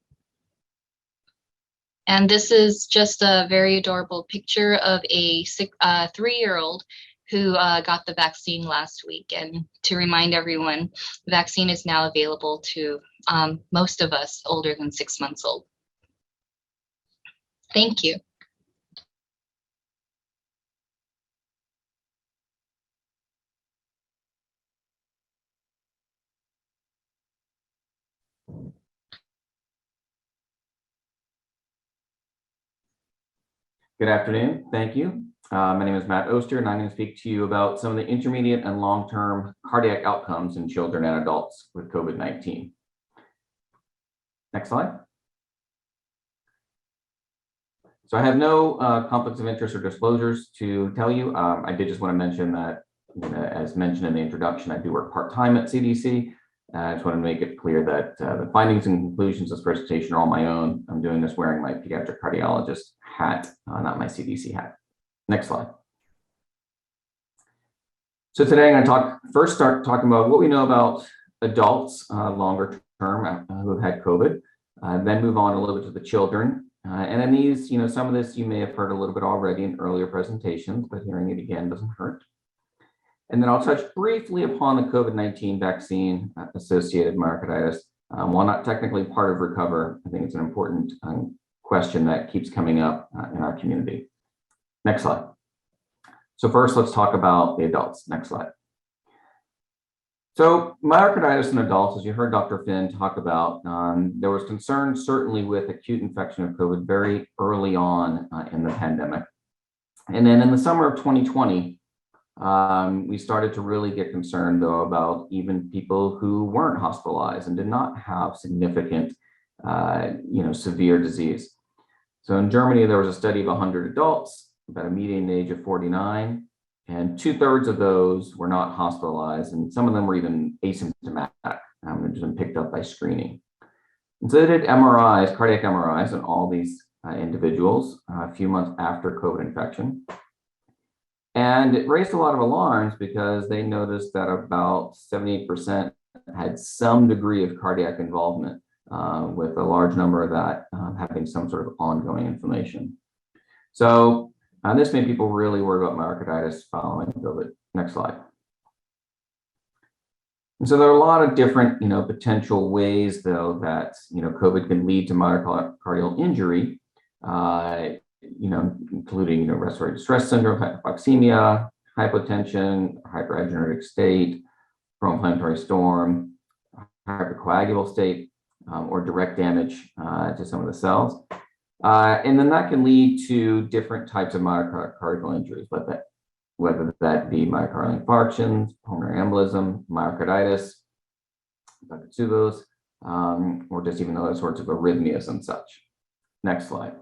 And this is just a very adorable picture of a 3-year-old who got the vaccine last week. And to remind everyone, the vaccine is now available to most of us older than 6 months old. Thank you. Good afternoon. Thank you. My name is Matt Oster, and I'm going to speak to you about some of the intermediate and long-term cardiac outcomes in children and adults with COVID-19. Next slide. So I have no conflicts of interest or disclosures to tell you. I did just want to mention that, as mentioned in the introduction, I do work part-time at CDC. I just want to make it clear that the findings and conclusions of this presentation are all my own. I'm doing this wearing my pediatric cardiologist hat, not my CDC hat. Next slide. So today I'm going to start talking about what we know about adults longer term who have had COVID, then move on a little bit to the children. And then these, some of this you may have heard a little bit already in earlier presentations, but hearing it again doesn't hurt. And then I'll touch briefly upon the COVID-19 vaccine associated myocarditis. While not technically part of Recover, I think it's an important question that keeps coming up in our community. Next slide. So first, let's talk about the adults. Next slide. So myocarditis in adults, as you heard Dr. Finn talk about, there was concern certainly with acute infection of COVID very early on in the pandemic. And then in the summer of 2020, we started to really get concerned, though, about even people who weren't hospitalized and did not have significant, severe disease. So in Germany, there was a study of 100 adults, about a median age of 49, and 2/3 of those were not hospitalized, and some of them were even asymptomatic, and just been picked up by screening. And so they did MRIs, cardiac MRIs, on all these individuals a few months after COVID infection. And it raised a lot of alarms because they noticed that about 78% had some degree of cardiac involvement, with a large number of that having some sort of ongoing inflammation. So this made people really worry about myocarditis following COVID. Next slide. And so there are a lot of different, potential ways, though, that, COVID can lead to myocardial injury, including, respiratory distress syndrome, hypoxemia, hypotension, hyperhidrotic state, pro-inflammatory storm, hypercoagulable state, or direct damage to some of the cells. And then that can lead to different types of myocardial injuries, whether that be myocardial infarctions, pulmonary embolism, myocarditis, Takotsubo's, or just even other sorts of arrhythmias and such. Next slide.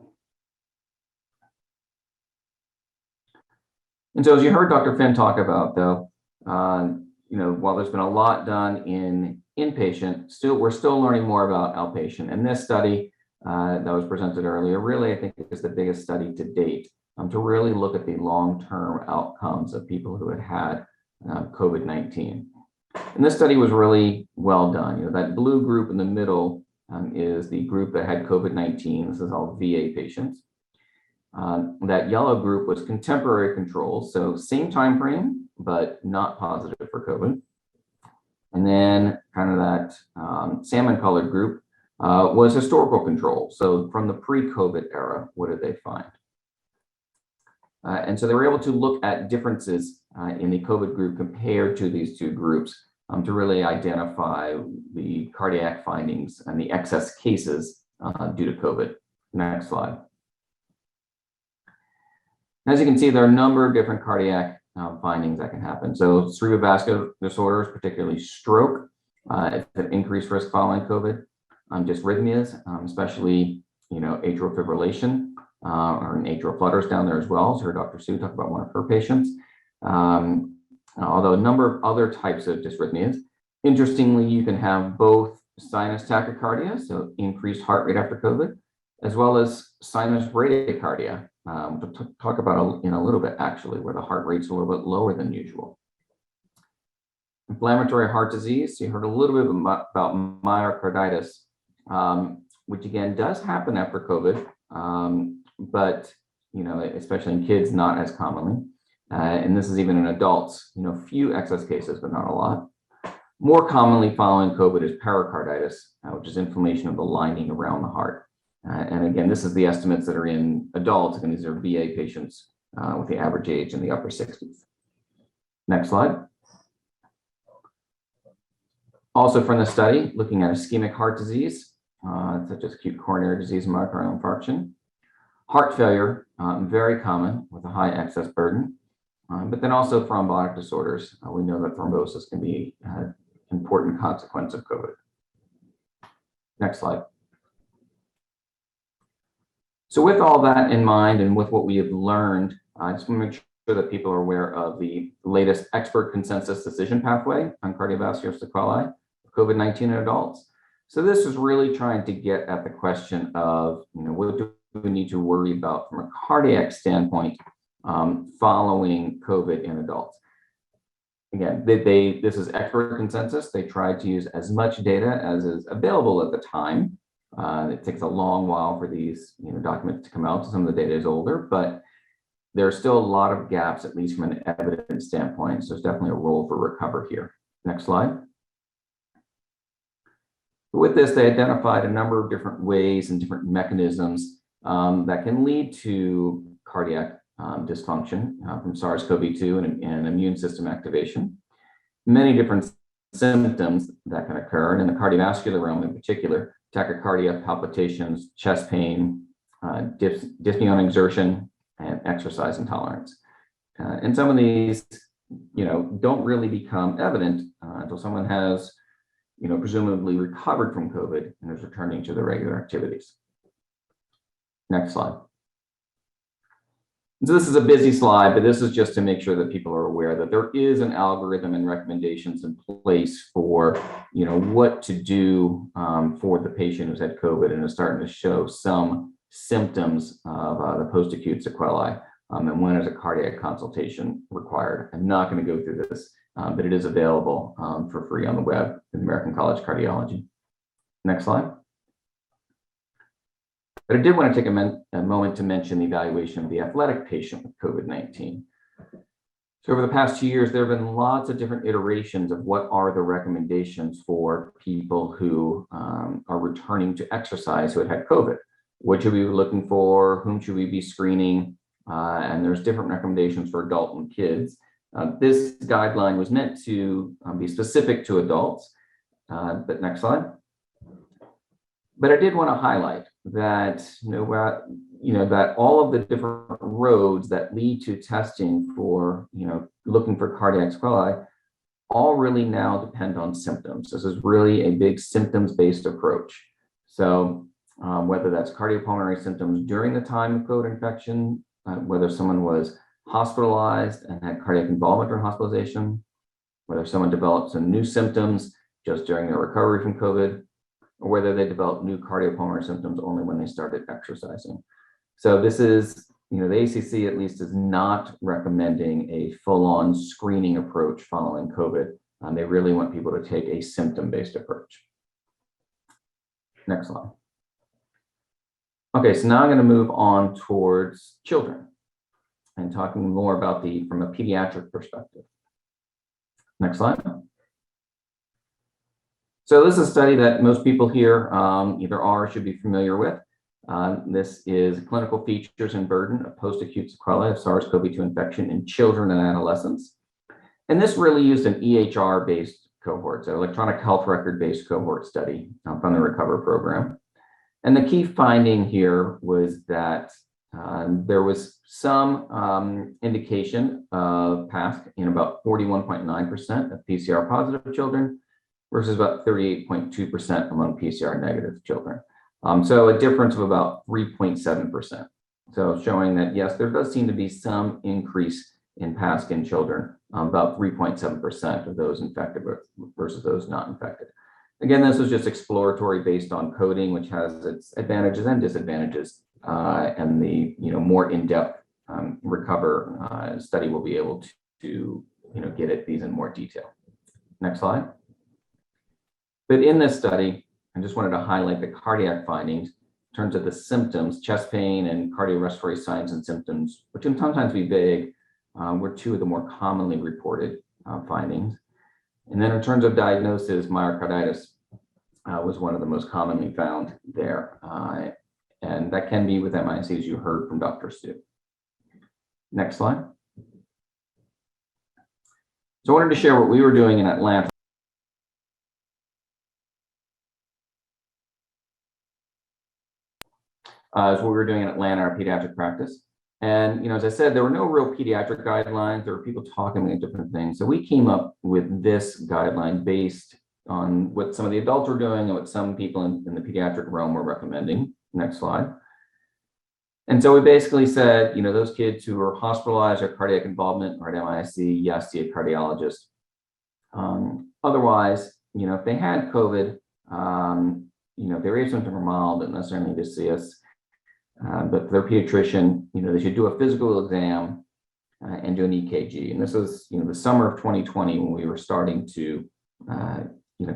And so as you heard Dr. Finn talk about, though, while there's been a lot done in inpatient, we're still learning more about outpatient. And this study that was presented earlier really, I think, is the biggest study to date to really look at the long-term outcomes of people who had COVID-19. And this study was really well done. That blue group in the middle is the group that had COVID-19. This is all VA patients. That yellow group was contemporary controls, so same time frame, but not positive for COVID. And then kind of that salmon colored group was historical control. So from the pre-COVID era, what did they find? And so they were able to look at differences in the COVID group compared to these two groups to really identify the cardiac findings and the excess cases due to COVID. Next slide. As you can see, there are a number of different cardiac findings that can happen. So cerebrovascular disorders, particularly stroke, it's an increased risk following COVID. Dysrhythmias, especially atrial fibrillation or atrial flutters down there as well. So Dr. Sue talked about one of her patients. Although a number of other types of dysrhythmias. Interestingly, you can have both sinus tachycardia, so increased heart rate after COVID, as well as sinus bradycardia. We'll talk about in a little bit, actually, where the heart rate's a little bit lower than usual. Inflammatory heart disease, you heard a little bit about myocarditis, which again does happen after COVID, but especially in kids, not as commonly. And this is even in adults, few excess cases, but not a lot. More commonly following COVID is pericarditis, which is inflammation of the lining around the heart. And again, this is the estimates that are in adults, and these are VA patients with the average age in the upper 60s. Next slide. Also from the study, looking at ischemic heart disease, such as acute coronary disease and myocardial infarction. Heart failure, very common with a high excess burden, but then also thrombotic disorders. We know that thrombosis can be an important consequence of COVID. Next slide. So with all that in mind and with what we have learned, I just want to make sure that people are aware of the latest expert consensus decision pathway on cardiovascular sequelae of COVID-19 in adults. So this is really trying to get at the question of, what do we need to worry about from a cardiac standpoint following COVID in adults. Again, this is expert consensus. They tried to use as much data as is available at the time. It takes a long while for these documents to come out. So some of the data is older, but there are still a lot of gaps, at least from an evidence standpoint. So there's definitely a role for recover here. Next slide. With this, they identified a number of different ways and different mechanisms that can lead to cardiac dysfunction from SARS-CoV-2 and immune system activation. Many different symptoms that can occur, and in the cardiovascular realm in particular, tachycardia, palpitations, chest pain, dyspnea on exertion, and exercise intolerance. And some of these, don't really become evident until someone has, presumably recovered from COVID and is returning to their regular activities. Next slide. So this is a busy slide, but this is just to make sure that people are aware that there is an algorithm and recommendations in place for, what to do for the patient who's had COVID and is starting to show some symptoms of the post-acute sequelae, and when is a cardiac consultation required. I'm not going to go through this, but it is available for free on the web in the American College of Cardiology. Next slide. But I did want to take a moment to mention the evaluation of the athletic patient with COVID-19. So over the past 2 years, there have been lots of different iterations of what are the recommendations for people who are returning to exercise who had COVID. What should we be looking for? Whom should we be screening? And there's different recommendations for adult and kids. This guideline was meant to be specific to adults, but next slide. But I did want to highlight that, that all of the different roads that lead to testing for, looking for cardiac sequelae all really now depend on symptoms. This is really a big symptoms-based approach. So whether that's cardiopulmonary symptoms during the time of COVID infection, whether someone was hospitalized and had cardiac involvement during hospitalization, whether someone developed some new symptoms just during their recovery from COVID, or whether they developed new cardiopulmonary symptoms only when they started exercising. So this is, the ACC at least is not recommending a full-on screening approach following COVID. They really want people to take a symptom-based approach. Next slide. Okay, so now I'm going to move on towards children and talking more about from a pediatric perspective. Next slide. So this is a study that most people here either are or should be familiar with. This is clinical features and burden of post-acute sequelae of SARS-CoV-2 infection in children and adolescents. And this really used an EHR-based cohort, so electronic health record-based cohort study from the RECOVER program. And the key finding here was that there was some indication of PASC in about 41.9% of PCR positive children versus about 38.2% among PCR negative children. So a difference of about 3.7%. So showing that, yes, there does seem to be some increase in PASC in children, about 3.7% of those infected versus those not infected. Again, this was just exploratory based on coding, which has its advantages and disadvantages, and the more in-depth RECOVER study will be able to get at these in more detail. Next slide. But in this study, I just wanted to highlight the cardiac findings in terms of the symptoms, chest pain and cardiorespiratory signs and symptoms, which can sometimes be vague, were two of the more commonly reported findings. And then in terms of diagnosis, myocarditis was one of the most commonly found there. And that can be with MIC, as you heard from Dr. Stu. Next slide. So I wanted to share what we were doing in Atlanta. Is what we were doing in Atlanta, our pediatric practice. And, as I said, there were no real pediatric guidelines. There were people talking about different things. So we came up with this guideline based on what some of the adults were doing and what some people in the pediatric realm were recommending. Next slide. And so we basically said, those kids who were hospitalized or cardiac involvement or at MIC, yes, see a cardiologist. Otherwise, if they had COVID, if they were asymptomatic or mild, didn't necessarily need to see us. But their pediatrician, they should do a physical exam and do an EKG. And this was, the summer of 2020 when we were starting to,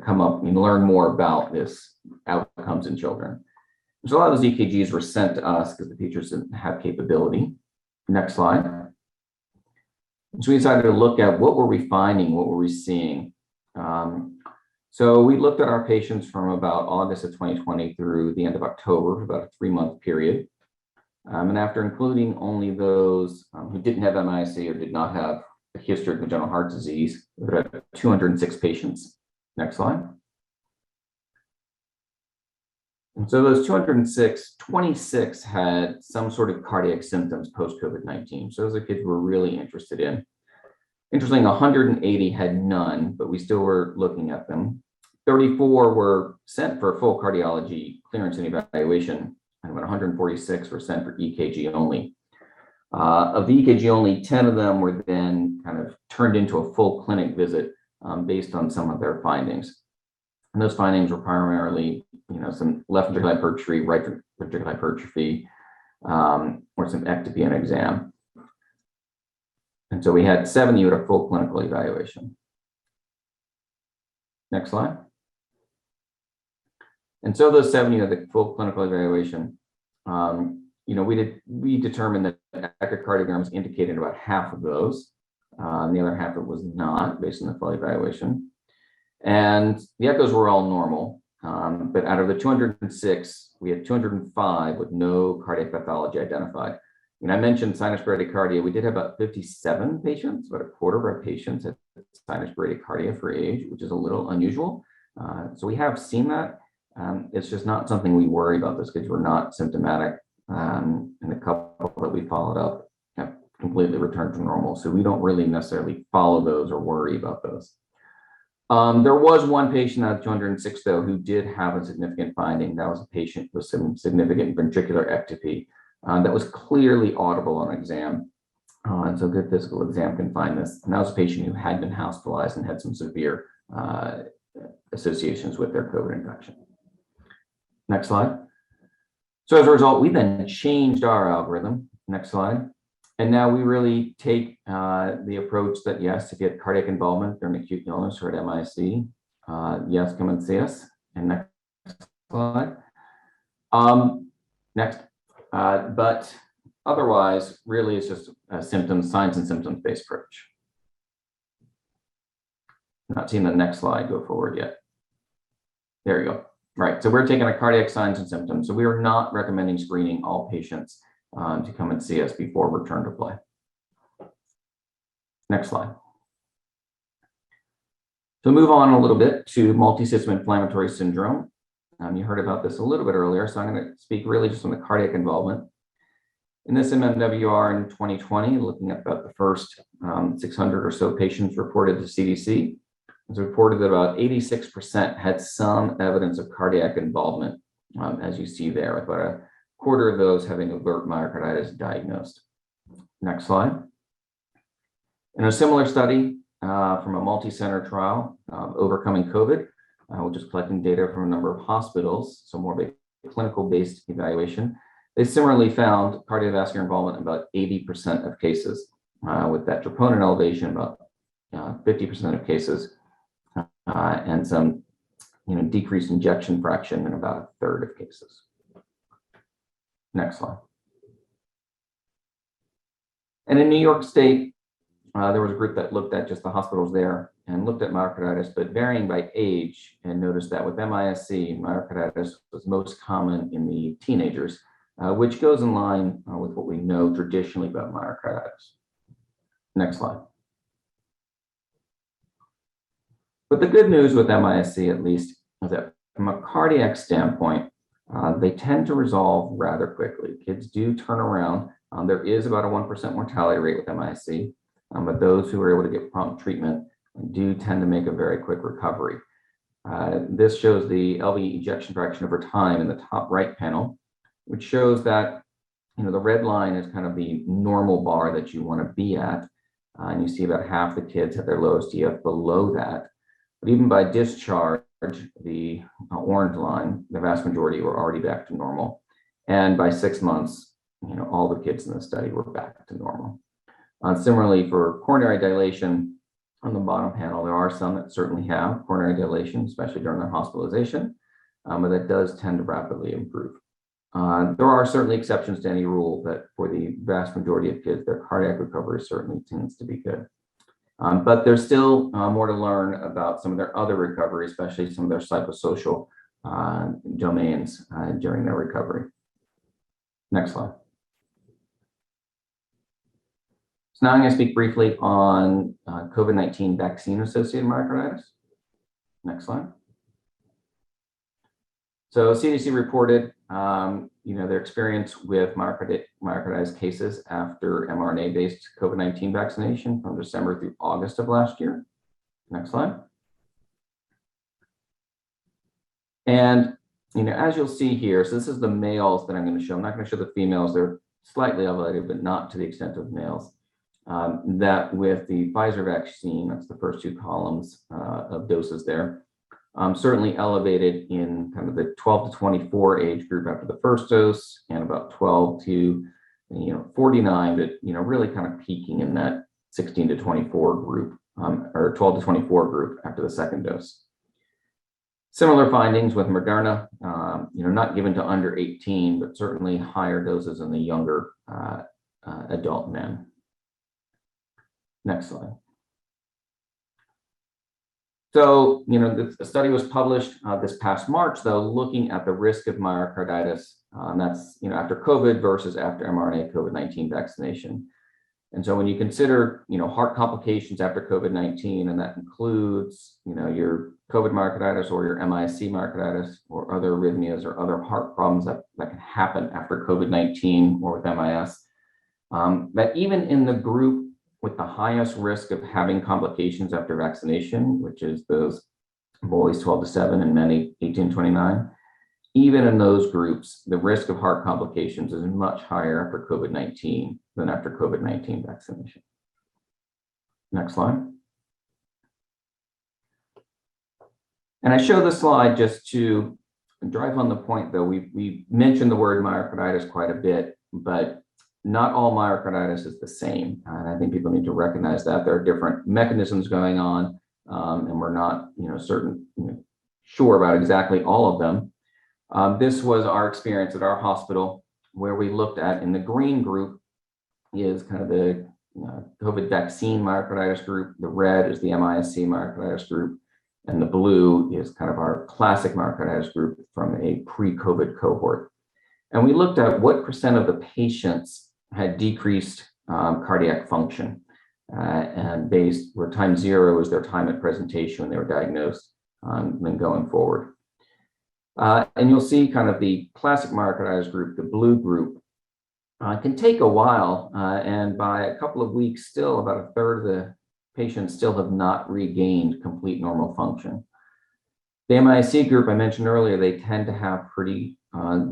come up and learn more about this outcomes in children. So a lot of those EKGs were sent to us because the pediatricians didn't have capability. Next slide. So we decided to look at what were we finding, what were we seeing. So we looked at our patients from about August of 2020 through the end of October, about a 3-month period. And after including only those who didn't have MIC or did not have a history of congenital heart disease, we had 206 patients. Next slide. And so those 206, 26 had some sort of cardiac symptoms post-COVID-19. So those are kids we're really interested in. Interestingly, 180 had none, but we still were looking at them. 34 were sent for full cardiology clearance and evaluation, and about 146 were sent for EKG only. Of the EKG only, 10 of them were then kind of turned into a full clinic visit based on some of their findings. And those findings were primarily, some left ventricular hypertrophy, right ventricular hypertrophy, or some ectopy and exam. And so we had 70 with a full clinical evaluation. Next slide. And so those 70 had the full clinical evaluation. We determined that echocardiograms indicated about half of those. And the other half it was not, based on the full evaluation. And the echoes were all normal. But out of the 206, we had 205 with no cardiac pathology identified. I mentioned sinus bradycardia. We did have about 57 patients, about a quarter of our patients had sinus bradycardia for age, which is a little unusual. So we have seen that. It's just not something we worry about. Those kids were not symptomatic, and the couple that we followed up have completely returned to normal. So we don't really necessarily follow those or worry about those. There was one patient out of 206, though, who did have a significant finding. That was a patient with some significant ventricular ectopy that was clearly audible on exam. And so good physical exam can find this. And that was a patient who had been hospitalized and had some severe associations with their COVID infection. Next slide. So as a result, we then changed our algorithm. Next slide. And now we really take the approach that, yes, to get cardiac involvement during acute illness or at MIC, yes, come and see us. And next slide. Next. But otherwise, really, it's just a signs and symptoms-based approach. Not seeing the next slide go forward yet. There you go. Right. So we're taking a cardiac signs and symptoms. So we are not recommending screening all patients to come and see us before return to play. Next slide. So move on a little bit to multisystem inflammatory syndrome. You heard about this a little bit earlier, so I'm going to speak really just on the cardiac involvement. In this MMWR in 2020, looking at about the first 600 or so patients reported to CDC, it was reported that about 86% had some evidence of cardiac involvement, as you see there, with about a quarter of those having overt myocarditis diagnosed. Next slide. In a similar study from a multi-center trial, Overcoming COVID, which is collecting data from a number of hospitals, so more of a clinical-based evaluation, they similarly found cardiovascular involvement in about 80% of cases, with that troponin elevation about 50% of cases, and some decreased injection fraction in about a third of cases. Next slide. And in New York State, there was a group that looked at just the hospitals there and looked at myocarditis, but varying by age, and noticed that with MISC, myocarditis was most common in the teenagers, which goes in line with what we know traditionally about myocarditis. Next slide. But the good news with MISC, at least, is that from a cardiac standpoint, they tend to resolve rather quickly. Kids do turn around. There is about a 1% mortality rate with MISC, but those who are able to get prompt treatment do tend to make a very quick recovery. This shows the LV ejection fraction over time in the top right panel, which shows that the red line is kind of the normal bar that you want to be at. And you see about half the kids have their lowest EF below that. But even by discharge, the orange line, the vast majority were already back to normal. And by 6 months, all the kids in the study were back to normal. Similarly, for coronary dilation, on the bottom panel, there are some that certainly have coronary dilation, especially during their hospitalization, but that does tend to rapidly improve. There are certainly exceptions to any rule, but for the vast majority of kids, their cardiac recovery certainly tends to be good. But there's still more to learn about some of their other recovery, especially some of their psychosocial domains during their recovery. Next slide. So now I'm going to speak briefly on COVID-19 vaccine-associated myocarditis. Next slide. So CDC reported, their experience with myocarditis cases after mRNA-based COVID-19 vaccination from December through August of last year. Next slide. And, as you'll see here, so this is the males that I'm going to show. I'm not going to show the females. They're slightly elevated, but not to the extent of males. That with the Pfizer vaccine, that's the first two columns of doses there, certainly elevated in kind of the 12 to 24 age group after the first dose, and about 12 to 49, but really kind of peaking in that 16 to 24 group, or 12 to 24 group after the second dose. Similar findings with Moderna, not given to under 18, but certainly higher doses in the younger adult men. Next slide. So, the study was published this past March, though, looking at the risk of myocarditis. That's, after COVID versus after mRNA COVID-19 vaccination. And so when you consider, heart complications after COVID-19, and that includes, your COVID myocarditis or your MISC myocarditis or other arrhythmias or other heart problems that can happen after COVID-19 or with MIS, that even in the group with the highest risk of having complications after vaccination, which is those boys 12 to 7 and men 18 to 29, even in those groups, the risk of heart complications is much higher after COVID-19 than after COVID-19 vaccination. Next slide. And I show this slide just to drive on the point, though. We mentioned the word myocarditis quite a bit, but not all myocarditis is the same. And I think people need to recognize that there are different mechanisms going on, and we're not, sure about exactly all of them. This was our experience at our hospital, where we looked at, in the green group is kind of the COVID vaccine myocarditis group. The red is the MISC myocarditis group. And the blue is kind of our classic myocarditis group from a pre-COVID cohort. And we looked at what % of the patients had decreased cardiac function, and based where time 0 is their time at presentation when they were diagnosed, and going forward. And you'll see kind of the classic myocarditis group, the blue group, can take a while, and by a couple of weeks, still about a third of the patients still have not regained complete normal function. The MISC group I mentioned earlier, they tend to have pretty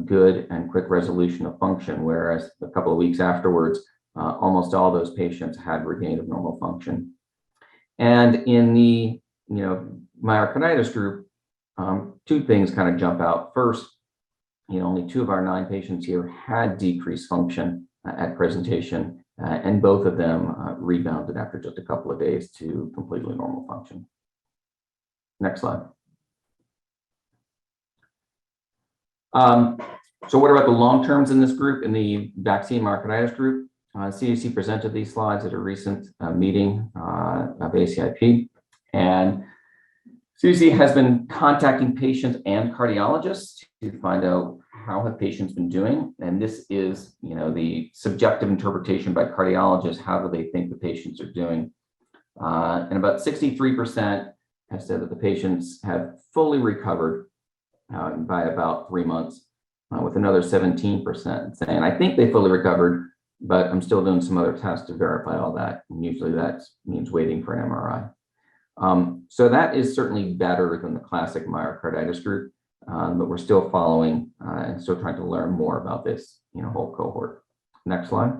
good and quick resolution of function, whereas a couple of weeks afterwards, almost all those patients had regained of normal function. And in the myocarditis group, 2 things kind of jump out. First, only 2 of our 9 patients here had decreased function at presentation, and both of them rebounded after just a couple of days to completely normal function. Next slide. So what about the long terms in this group, in the vaccine myocarditis group? CDC presented these slides at a recent meeting of ACIP, and CDC has been contacting patients and cardiologists to find out how have patients been doing. And this is, the subjective interpretation by cardiologists. How do they think the patients are doing? And about 63% have said that the patients have fully recovered by about 3 months, with another 17% saying, I think they fully recovered, but I'm still doing some other tests to verify all that. And usually that means waiting for an MRI. So that is certainly better than the classic myocarditis group, but we're still following and still trying to learn more about this whole cohort. Next slide.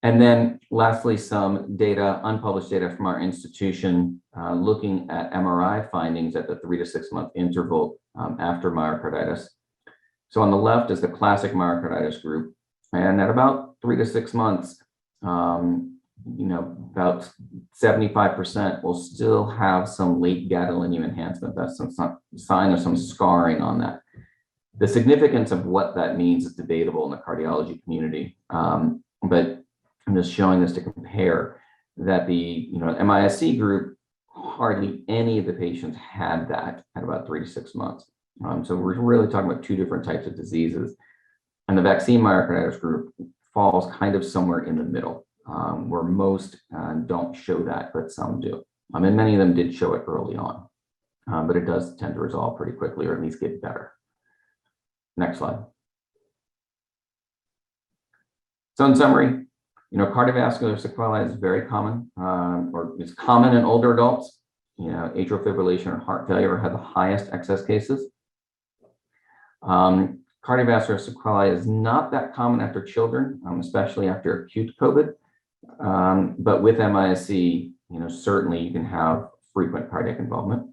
And then lastly, some data, unpublished data from our institution, looking at MRI findings at the 3 to 6 month interval after myocarditis. So on the left is the classic myocarditis group, and at about 3 to 6 months, about 75% will still have some late gadolinium enhancement. That's some sign of some scarring on that. The significance of what that means is debatable in the cardiology community, but I'm just showing this to compare that the MISC group, hardly any of the patients had that at about 3 to 6 months. So we're really talking about 2 different types of diseases, and the vaccine myocarditis group falls kind of somewhere in the middle. Where most don't show that, but some do. And many of them did show it early on, but it does tend to resolve pretty quickly, or at least get better. Next slide. So in summary, cardiovascular sequelae is very common, or it's common in older adults. Atrial fibrillation or heart failure have the highest excess cases. Cardiovascular sequelae is not that common after children, especially after acute COVID. But with MISC, certainly you can have frequent cardiac involvement.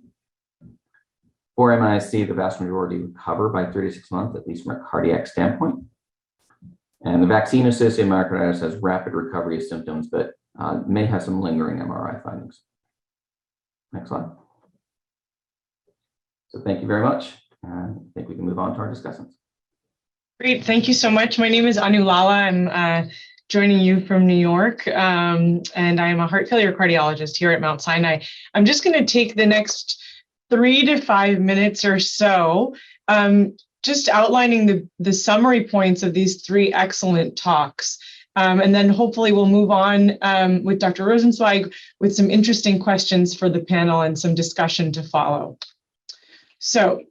For MISC, the vast majority recover by 3 to 6 months, at least from a cardiac standpoint. And the vaccine-associated myocarditis has rapid recovery of symptoms, but may have some lingering MRI findings. Next slide. So thank you very much. I think we can move on to our discussants. Great, thank you so much. My name is Lala. I'm joining you from New York, and I am a heart failure cardiologist here at Mount Sinai. I'm just going to take the next 3 to 5 minutes or so, just outlining the summary points of these 3 excellent talks And then hopefully we'll move on with Dr. Rosenzweig with some interesting questions for the panel and some discussion to follow. So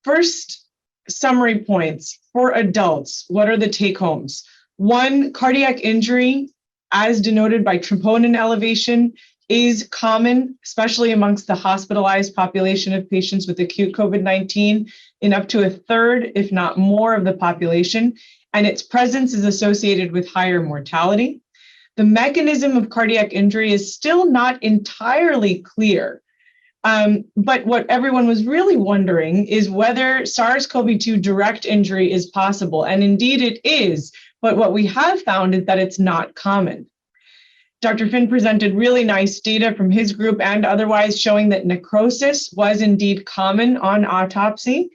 first, summary points for adults. What are the take-homes? One, cardiac injury, as denoted by troponin elevation, is common, especially amongst the hospitalized population of patients with acute COVID-19 in up to a third, if not more, of the population, and its presence is associated with higher mortality. The mechanism of cardiac injury is still not entirely clear. But what everyone was really wondering is whether SARS-CoV-2 direct injury is possible. And indeed it is, but what we have found is that it's not common. Dr. Finn presented really nice data from his group and otherwise showing that necrosis was indeed common on autopsy.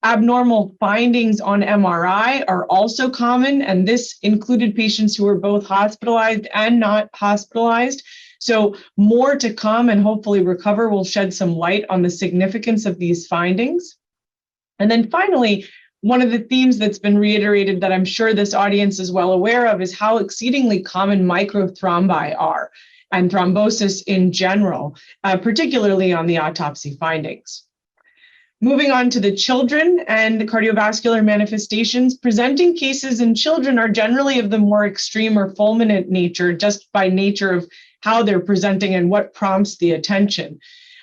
Abnormal findings on MRI are also common, and this included patients who were both hospitalized and not hospitalized. So more to come, and hopefully Recover will shed some light on the significance of these findings. And then finally, one of the themes that's been reiterated that I'm sure this audience is well aware of is how exceedingly common microthrombi are and thrombosis in general, particularly on the autopsy findings. Moving on to the children and the cardiovascular manifestations, presenting cases in children are generally of the more extreme or fulminant nature, just by nature of how they're presenting and what prompts the attention.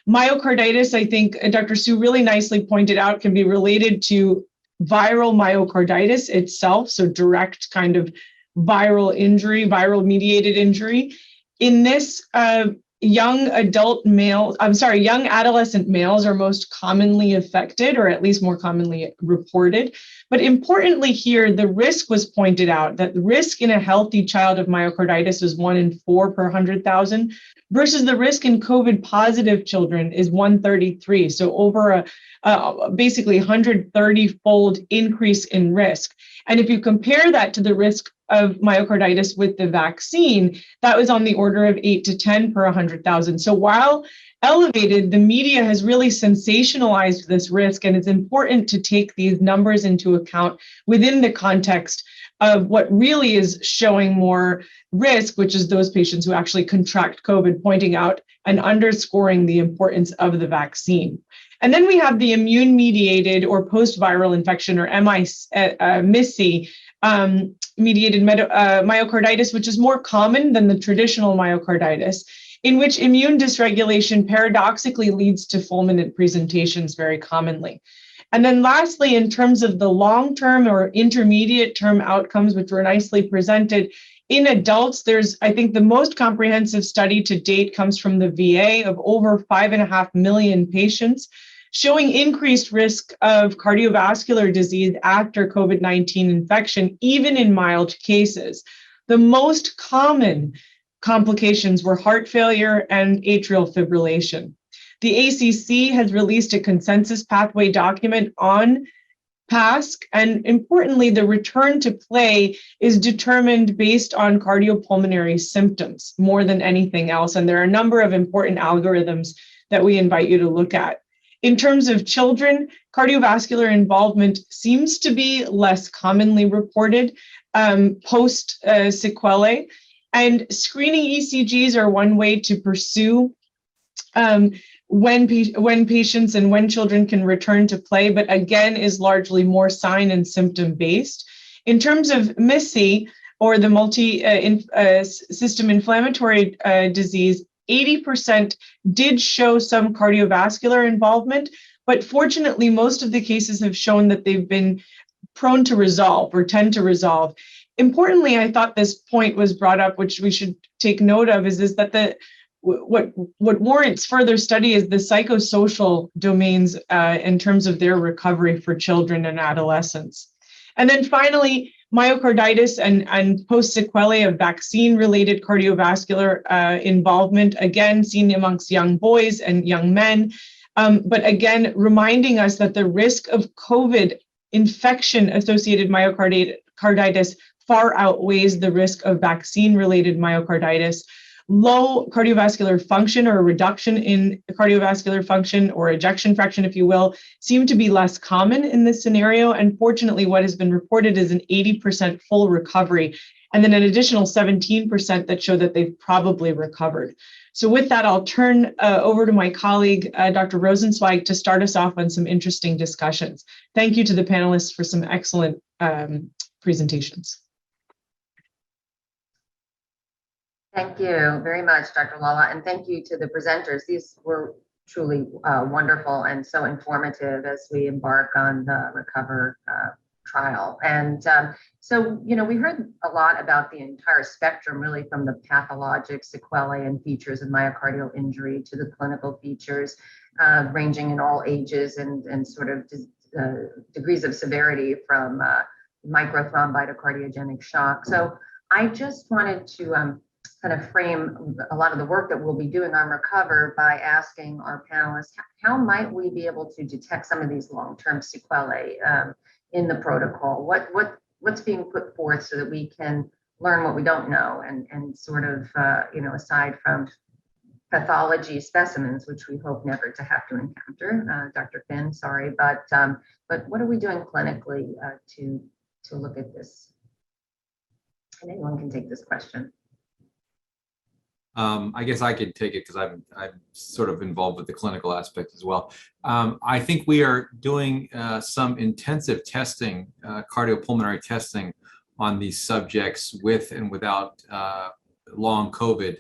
Myocarditis, I think Dr. Su really nicely pointed out, can be related to viral myocarditis itself, so direct kind of viral injury, viral mediated injury. In this, young adolescent males are most commonly affected, or at least more commonly reported. But importantly here, the risk was pointed out that the risk in a healthy child of myocarditis is 1 in 4 per 100,000 versus the risk in COVID positive children is 133. So over a basically 130-fold increase in risk. And if you compare that to the risk of myocarditis with the vaccine, that was on the order of 8 to 10 per 100,000. So while elevated, the media has really sensationalized this risk, and it's important to take these numbers into account within the context of what really is showing more risk, which is those patients who actually contract COVID, pointing out and underscoring the importance of the vaccine. And then we have the immune-mediated or post-viral infection, or MIS-C, mediated myocarditis, which is more common than the traditional myocarditis, in which immune dysregulation paradoxically leads to fulminant presentations very commonly. And then lastly, in terms of the long-term or intermediate-term outcomes, which were nicely presented, in adults, there's, I think, the most comprehensive study to date comes from the VA of over 5.5 million patients, showing increased risk of cardiovascular disease after COVID-19 infection, even in mild cases. The most common complications were heart failure and atrial fibrillation. The ACC has released a consensus pathway document on PASC, and importantly, the return to play is determined based on cardiopulmonary symptoms more than anything else. And there are a number of important algorithms that we invite you to look at. In terms of children, cardiovascular involvement seems to be less commonly reported post sequelae, and screening ECGs are one way to pursue when patients and when children can return to play, but again is largely more sign and symptom based. In terms of MIS-C, or the multi-system inflammatory disease, 80% did show some cardiovascular involvement, but fortunately, most of the cases have shown that they've been prone to resolve or tend to resolve. Importantly, I thought this point was brought up, which we should take note of, is that what warrants further study is the psychosocial domains in terms of their recovery for children and adolescents. And then finally, myocarditis and post-sequelae of vaccine-related cardiovascular involvement, again, seen amongst young boys and young men, but again, reminding us that the risk of COVID infection-associated myocarditis far outweighs the risk of vaccine-related myocarditis. low cardiovascular function or a reduction in cardiovascular function or ejection fraction, if you will, seem to be less common in this scenario. And fortunately, what has been reported is an 80% full recovery, and then an additional 17% that show that they've probably recovered. So with that, I'll turn over to my colleague, Dr. Rosenzweig, to start us off on some interesting discussions. Thank you to the panelists for some excellent presentations. Thank you very much, Dr. Lala, and thank you to the presenters. These were truly wonderful and so informative as we embark on the RECOVER trial. And so, you know, we heard a lot about the entire spectrum, really, from the pathologic sequelae and features of myocardial injury to the clinical features, ranging in all ages and sort of degrees of severity from microthrombi to cardiogenic shock. So I just wanted to kind of frame a lot of the work that we'll be doing on RECOVER by asking our panelists, how might we be able to detect some of these long-term sequelae in the protocol? What's being put forth so that we can learn what we don't know and sort of, you know, aside from pathology specimens, which we hope never to have to encounter, Dr. Finn, sorry, but what are we doing clinically to look at this? And anyone can take this question. I guess I could take it because I'm sort of involved with the clinical aspect as well. I think we are doing some intensive testing, cardiopulmonary testing on these subjects with and without long COVID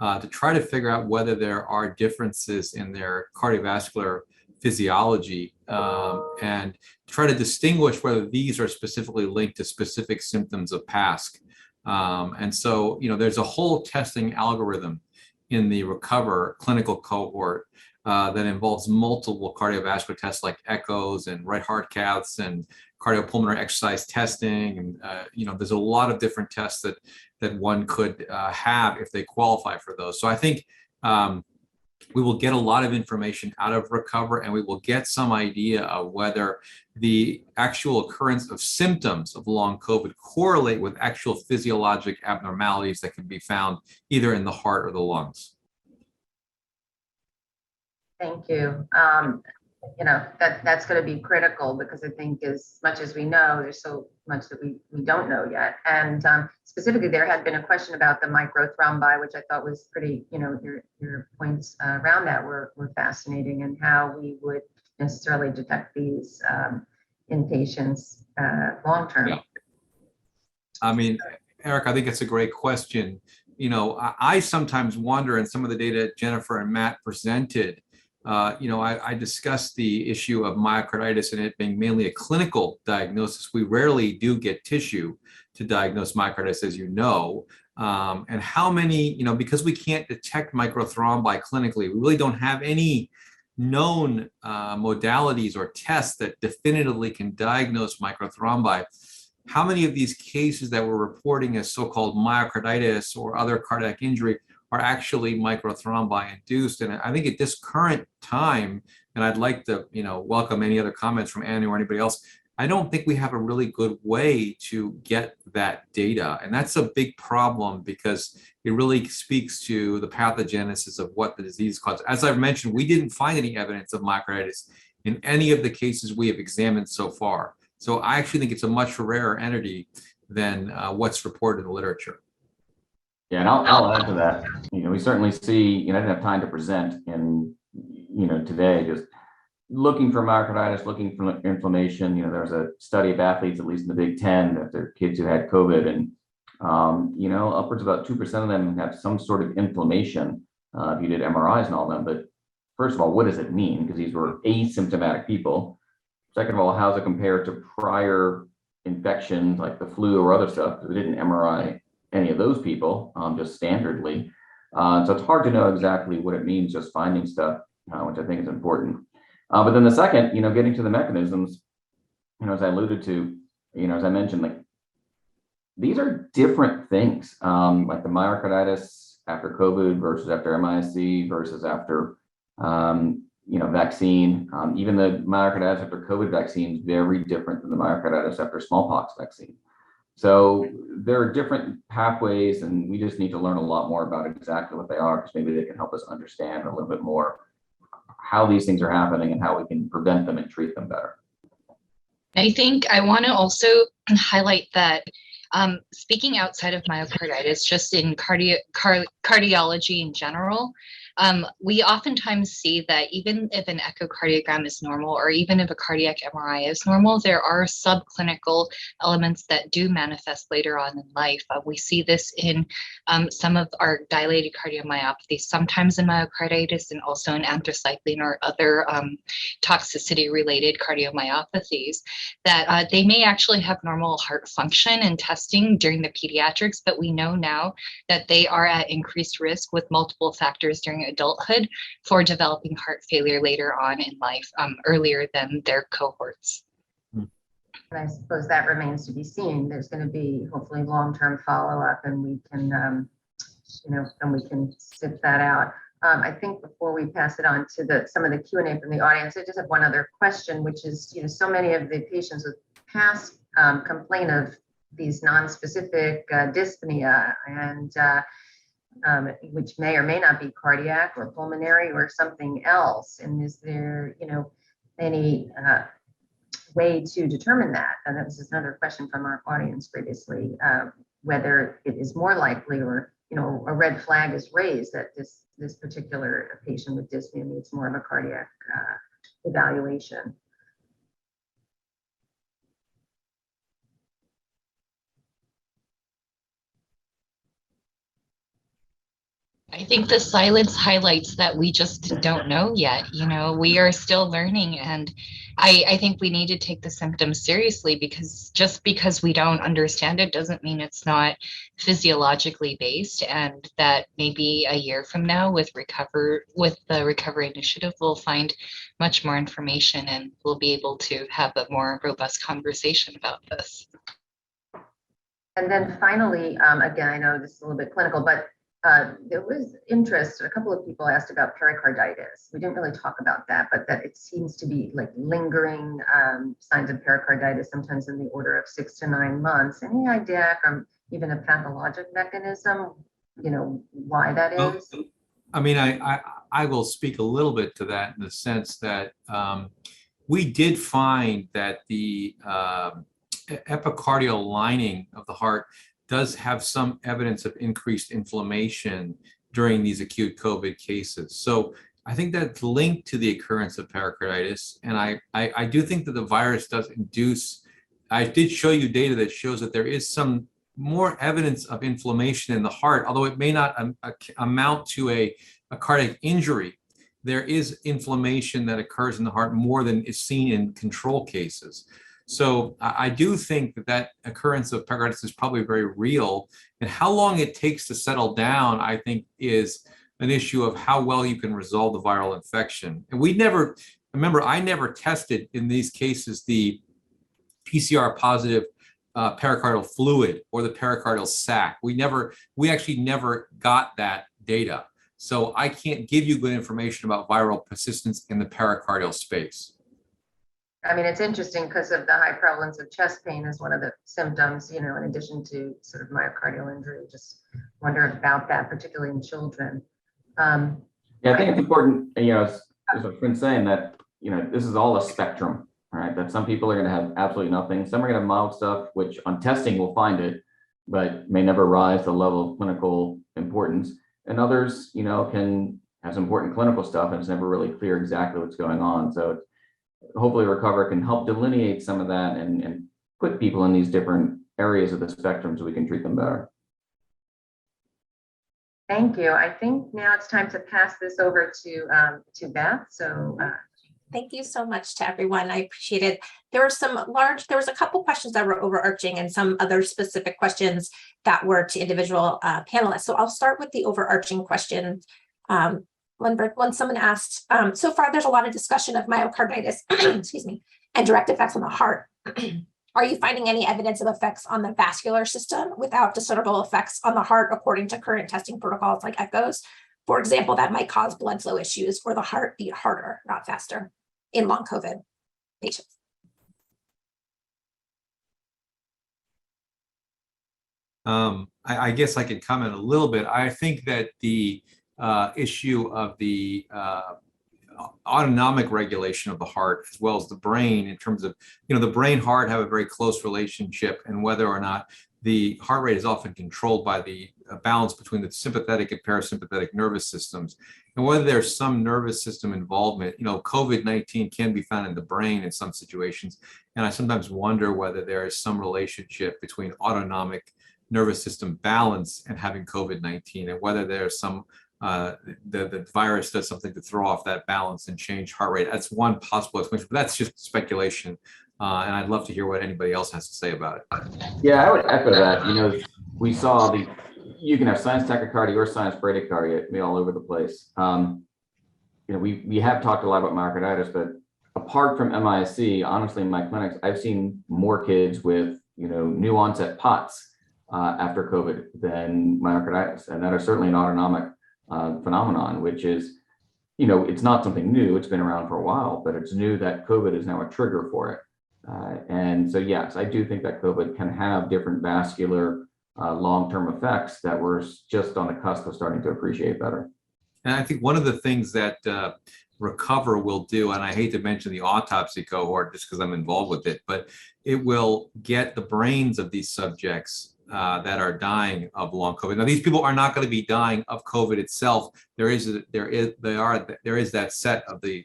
to try to figure out whether there are differences in their cardiovascular physiology and try to distinguish whether these are specifically linked to specific symptoms of PASC. And so, you know, there's a whole testing algorithm in the RECOVER clinical cohort that involves multiple cardiovascular tests like echoes and right heart caths and cardiopulmonary exercise testing. And, you know, there's a lot of different tests that one could have if they qualify for those. So I think we will get a lot of information out of RECOVER, and we will get some idea of whether the actual occurrence of symptoms of long COVID correlate with actual physiologic abnormalities that can be found either in the heart or the lungs. Thank you. You know, that's going to be critical because I think as much as we know, there's so much that we don't know yet. And specifically, there had been a question about the microthrombi, which I thought was pretty, you know, your points around that were fascinating, and how we would necessarily detect these in patients long term. Yeah. I mean, Eric, I think it's a great question. You know, I sometimes wonder, in some of the data Jennifer and Matt presented, you know, I discussed the issue of myocarditis and it being mainly a clinical diagnosis. We rarely do get tissue to diagnose myocarditis, as you know, and how many, you know, because we can't detect microthrombi clinically, we really don't have any known modalities or tests that definitively can diagnose microthrombi. How many of these cases that we're reporting as so-called myocarditis or other cardiac injury are actually microthrombi induced? And I think at this current time, and I'd like to, you know, welcome any other comments from Annie or anybody else, I don't think we have a really good way to get that data. And that's a big problem because it really speaks to the pathogenesis of what the disease causes. As I've mentioned, we didn't find any evidence of myocarditis in any of the cases we have examined so far. So I actually think it's a much rarer entity than what's reported in the literature. Yeah, and I'll add to that. You know, we certainly see, you know, I didn't have time to present in, you know, today, just looking for myocarditis, looking for inflammation. You know, there's a study of athletes, at least in the Big Ten, that their kids who had COVID, and, you know, upwards of about 2% of them have some sort of inflammation if you did MRIs and all them. But first of all, what does it mean? Because these were asymptomatic people. Second of all, how does it compare to prior infections like the flu or other stuff? Because we didn't MRI any of those people, just standardly. So it's hard to know exactly what it means just finding stuff, which I think is important. But then the second, you know, getting to the mechanisms, you know, as I alluded to, you know, as I mentioned, like these are different things, like the myocarditis after COVID versus after MISC versus after, you know, vaccine. Even the myocarditis after COVID vaccine is very different than the myocarditis after smallpox vaccine. So there are different pathways, and we just need to learn a lot more about exactly what they are, because maybe they can help us understand a little bit more how these things are happening and how we can prevent them and treat them better. I think I want to also highlight that speaking outside of myocarditis, just in cardiology in general, we oftentimes see that even if an echocardiogram is normal, or even if a cardiac MRI is normal, there are subclinical elements that do manifest later on in life. We see this in some of our dilated cardiomyopathy, sometimes in myocarditis, and also in anthracycline or other toxicity-related cardiomyopathies, that they may actually have normal heart function and testing during the pediatrics, but we know now that they are at increased risk with multiple factors during adulthood for developing heart failure later on in life, earlier than their cohorts. And I suppose that remains to be seen. There's going to be hopefully long-term follow-up, and we can, and we can sift that out. I think before we pass it on to some of the Q&A from the audience, I just have one other question, which is, so many of the patients with PASC complain of these non-specific dyspnea, and which may or may not be cardiac or pulmonary or something else. And is there, any way to determine that? And that was just another question from our audience previously, whether it is more likely, or, a red flag is raised that this particular patient with dyspnea needs more of a cardiac evaluation. I think the silence highlights that we just don't know yet. We are still learning, and I think we need to take the symptoms seriously, because just because we don't understand it doesn't mean it's not physiologically based, and that maybe a year from now with the Recovery Initiative, we'll find much more information and we'll be able to have a more robust conversation about this. And then finally, again, I know this is a little bit clinical, but there was interest. A couple of people asked about pericarditis. We didn't really talk about that, but that it seems to be like lingering signs of pericarditis, sometimes in the order of 6 to 9 months. Any idea from even a pathologic mechanism, why that is? I mean, I will speak a little bit to that, in the sense that we did find that the epicardial lining of the heart does have some evidence of increased inflammation during these acute COVID cases. So I think that's linked to the occurrence of pericarditis. And I do think that the virus does induce, I did show you data that shows that there is some more evidence of inflammation in the heart, although it may not amount to a cardiac injury. There is inflammation that occurs in the heart more than is seen in control cases. So I do think that occurrence of pericarditis is probably very real, and how long it takes to settle down, I think, is an issue of how well you can resolve the viral infection. And I never tested in these cases the PCR positive pericardial fluid or the pericardial sac. We actually never got that data. So I can't give you good information about viral persistence in the pericardial space. I mean, it's interesting because of the high prevalence of chest pain as one of the symptoms, in addition to sort of myocardial injury. Just wonder about that, particularly in children. Yeah, I think it's important, as I've been saying, that, this is all a spectrum, right? That some people are going to have absolutely nothing. Some are going to have mild stuff, which on testing will find it, but may never rise to the level of clinical importance. And others, can have some important clinical stuff, and it's never really clear exactly what's going on. So hopefully Recover can help delineate some of that and put people in these different areas of the spectrum so we can treat them better. Thank you. I think now it's time to pass this over to Beth. So thank you so much to everyone. I appreciate it. There was a couple questions that were overarching and some other specific questions that were to individual panelists. So I'll start with the overarching question. When someone asked, so far there's a lot of discussion of myocarditis, excuse me, and direct effects on the heart. Are you finding any evidence of effects on the vascular system without discernible effects on the heart according to current testing protocols like echoes? For example, that might cause blood flow issues or the heart beat harder, not faster, in long COVID patients. I guess I can comment a little bit. I think that the issue of the autonomic regulation of the heart as well as the brain in terms of, the brain heart have a very close relationship, and whether or not the heart rate is often controlled by the balance between the sympathetic and parasympathetic nervous systems, and whether there's some nervous system involvement. COVID-19 can be found in the brain in some situations, and I sometimes wonder whether there is some relationship between autonomic nervous system balance and having COVID-19, and whether there's some the virus does something to throw off that balance and change heart rate. That's one possible explanation, but that's just speculation. And I'd love to hear what anybody else has to say about it. Yeah, I would echo that. We saw you can have sinus tachycardia or sinus bradycardia. It can be all over the place. We have talked a lot about myocarditis, but apart from MISC, honestly, in my clinics, I've seen more kids with, new onset POTS after COVID than myocarditis. And that is certainly an autonomic phenomenon, which is, it's not something new. It's been around for a while, but it's new that COVID is now a trigger for it. And so, yes, I do think that COVID can have different vascular long-term effects that we're just on the cusp of starting to appreciate better. And I think one of the things that Recover will do, and I hate to mention the autopsy cohort just because I'm involved with it, but it will get the brains of these subjects that are dying of long COVID. Now, these people are not going to be dying of COVID itself. There is that set of the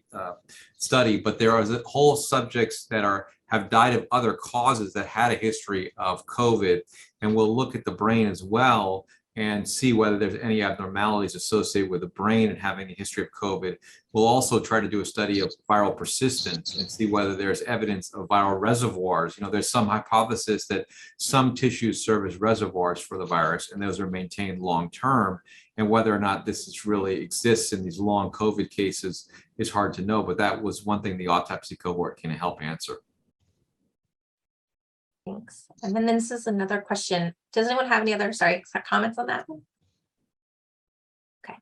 study, but there are whole subjects that have died of other causes that had a history of COVID, and we'll look at the brain as well and see whether there's any abnormalities associated with the brain and having a history of COVID. We'll also try to do a study of viral persistence and see whether there's evidence of viral reservoirs. There's some hypothesis that some tissues serve as reservoirs for the virus, and those are maintained long-term. And whether or not this really exists in these long COVID cases is hard to know, but that was one thing the autopsy cohort can help answer. Thanks. And then this is another question. Does anyone have any other, comments on that one? Okay.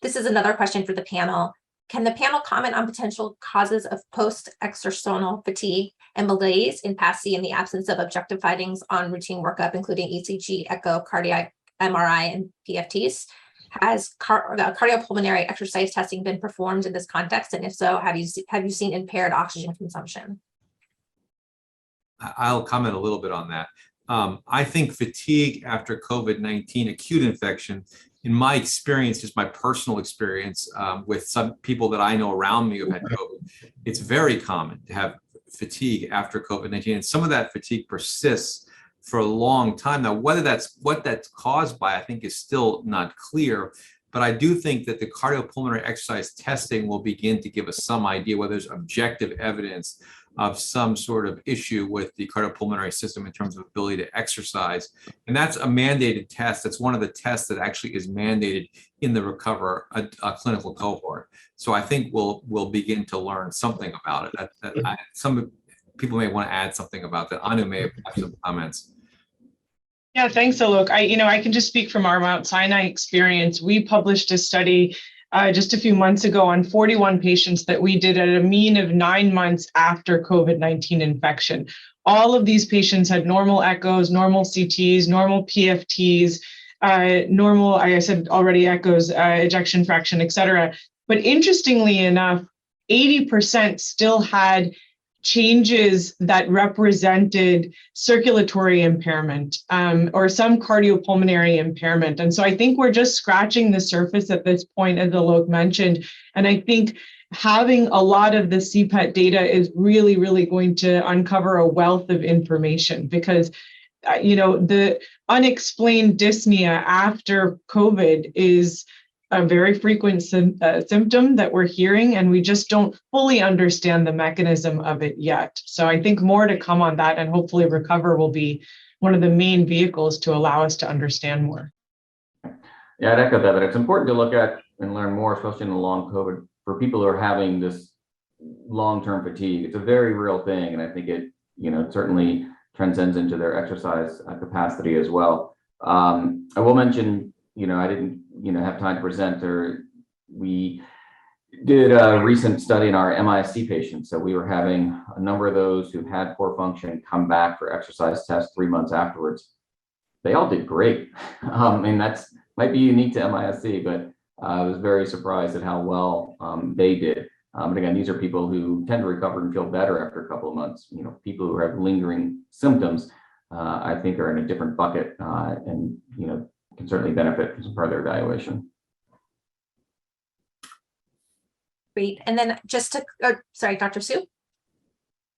This is another question for the panel. Can the panel comment on potential causes of post-exertional fatigue and malaise in PASC in the absence of objective findings on routine workup, including ECG, echo, cardiac, MRI, and PFTs? Has cardiopulmonary exercise testing been performed in this context? And if so, have you seen impaired oxygen consumption? I'll comment a little bit on that. I think fatigue after COVID-19 acute infection, in my experience, just my personal experience with some people that I know around me who have had COVID, it's very common to have fatigue after COVID-19. And some of that fatigue persists for a long time. Now, what that's caused by, I think, is still not clear. But I do think that the cardiopulmonary exercise testing will begin to give us some idea whether there's objective evidence of some sort of issue with the cardiopulmonary system in terms of ability to exercise. And that's a mandated test. That's one of the tests that actually is mandated in the Recover a clinical cohort. So I think we'll begin to learn something about it. Some people may want to add something about that. Anu may have some comments. Yeah, thanks, Aloke. I can just speak from our Mount Sinai experience. We published a study just a few months ago on 41 patients that we did at a mean of 9 months after COVID-19 infection. All of these patients had normal echoes, normal CTs, normal PFTs, normal, I said already, echoes, ejection fraction, et cetera. But interestingly enough, 80% still had changes that represented circulatory impairment or some cardiopulmonary impairment. And so I think we're just scratching the surface at this point, as Aloke mentioned. And I think having a lot of the CPET data is really, really going to uncover a wealth of information, because the unexplained dyspnea after COVID is a very frequent symptom that we're hearing, and we just don't fully understand the mechanism of it yet. So I think more to come on that, and hopefully Recover will be one of the main vehicles to allow us to understand more. Yeah, I'd echo that, but it's important to look at and learn more, especially in the long COVID, for people who are having this long-term fatigue. It's a very real thing, and I think it, certainly transcends into their exercise capacity as well. I will mention, I didn't, have time to present, or we did a recent study in our MISC patients. So we were having a number of those who had poor function come back for exercise tests 3 months afterwards. they all did great. And that's might be unique to MISC, but I was very surprised at how well they did. But again, these are people who tend to recover and feel better after a couple of months. You know, people who have lingering symptoms, I think, are in a different bucket, and you know, can certainly benefit from some further evaluation. Great. And then just to, sorry, Dr. Sue?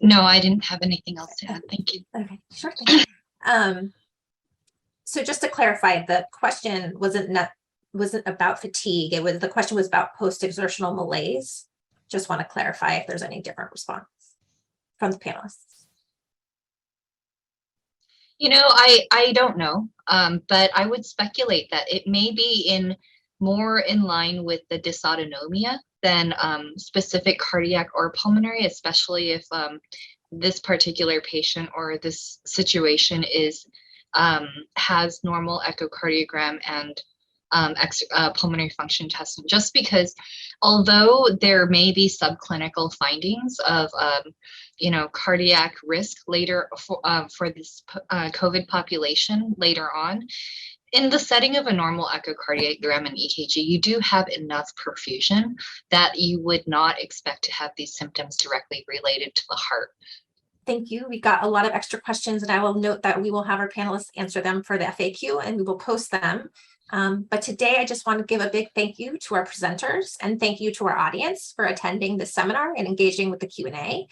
No, I didn't have anything else to add. Thank you. Okay, sure thing. So just to clarify, the question wasn't about fatigue. The question was about post-exertional malaise. Just want to clarify if there's any different response from the panelists. You know, I don't know, but I would speculate that it may be more in line with the dysautonomia than specific cardiac or pulmonary, especially if this particular patient or this situation has normal echocardiogram and pulmonary function testing. Just because, although there may be subclinical findings of you know, cardiac risk later for this COVID population later on, in the setting of a normal echocardiogram and EKG, you do have enough perfusion that you would not expect to have these symptoms directly related to the heart. Thank you. We got a lot of extra questions, and I will note that we will have our panelists answer them for the FAQ, and we will post them. But today, I just want to give a big thank you to our presenters, and thank you to our audience for attending this seminar and engaging with the Q&A.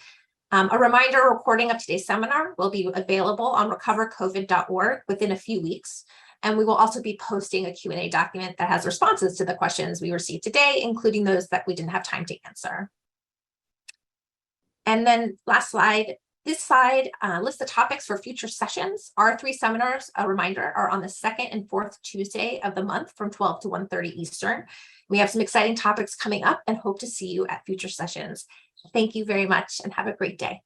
A reminder, a recording of today's seminar will be available on recovercovid.org within a few weeks. And we will also be posting a Q&A document that has responses to the questions we received today, including those that we didn't have time to answer. And then last slide, this slide lists the topics for future sessions. Our 3 seminars, a reminder, are on the 2nd and 4th Tuesday of the month from 12 to 1:30 Eastern. We have some exciting topics coming up and hope to see you at future sessions. Thank you very much and have a great day.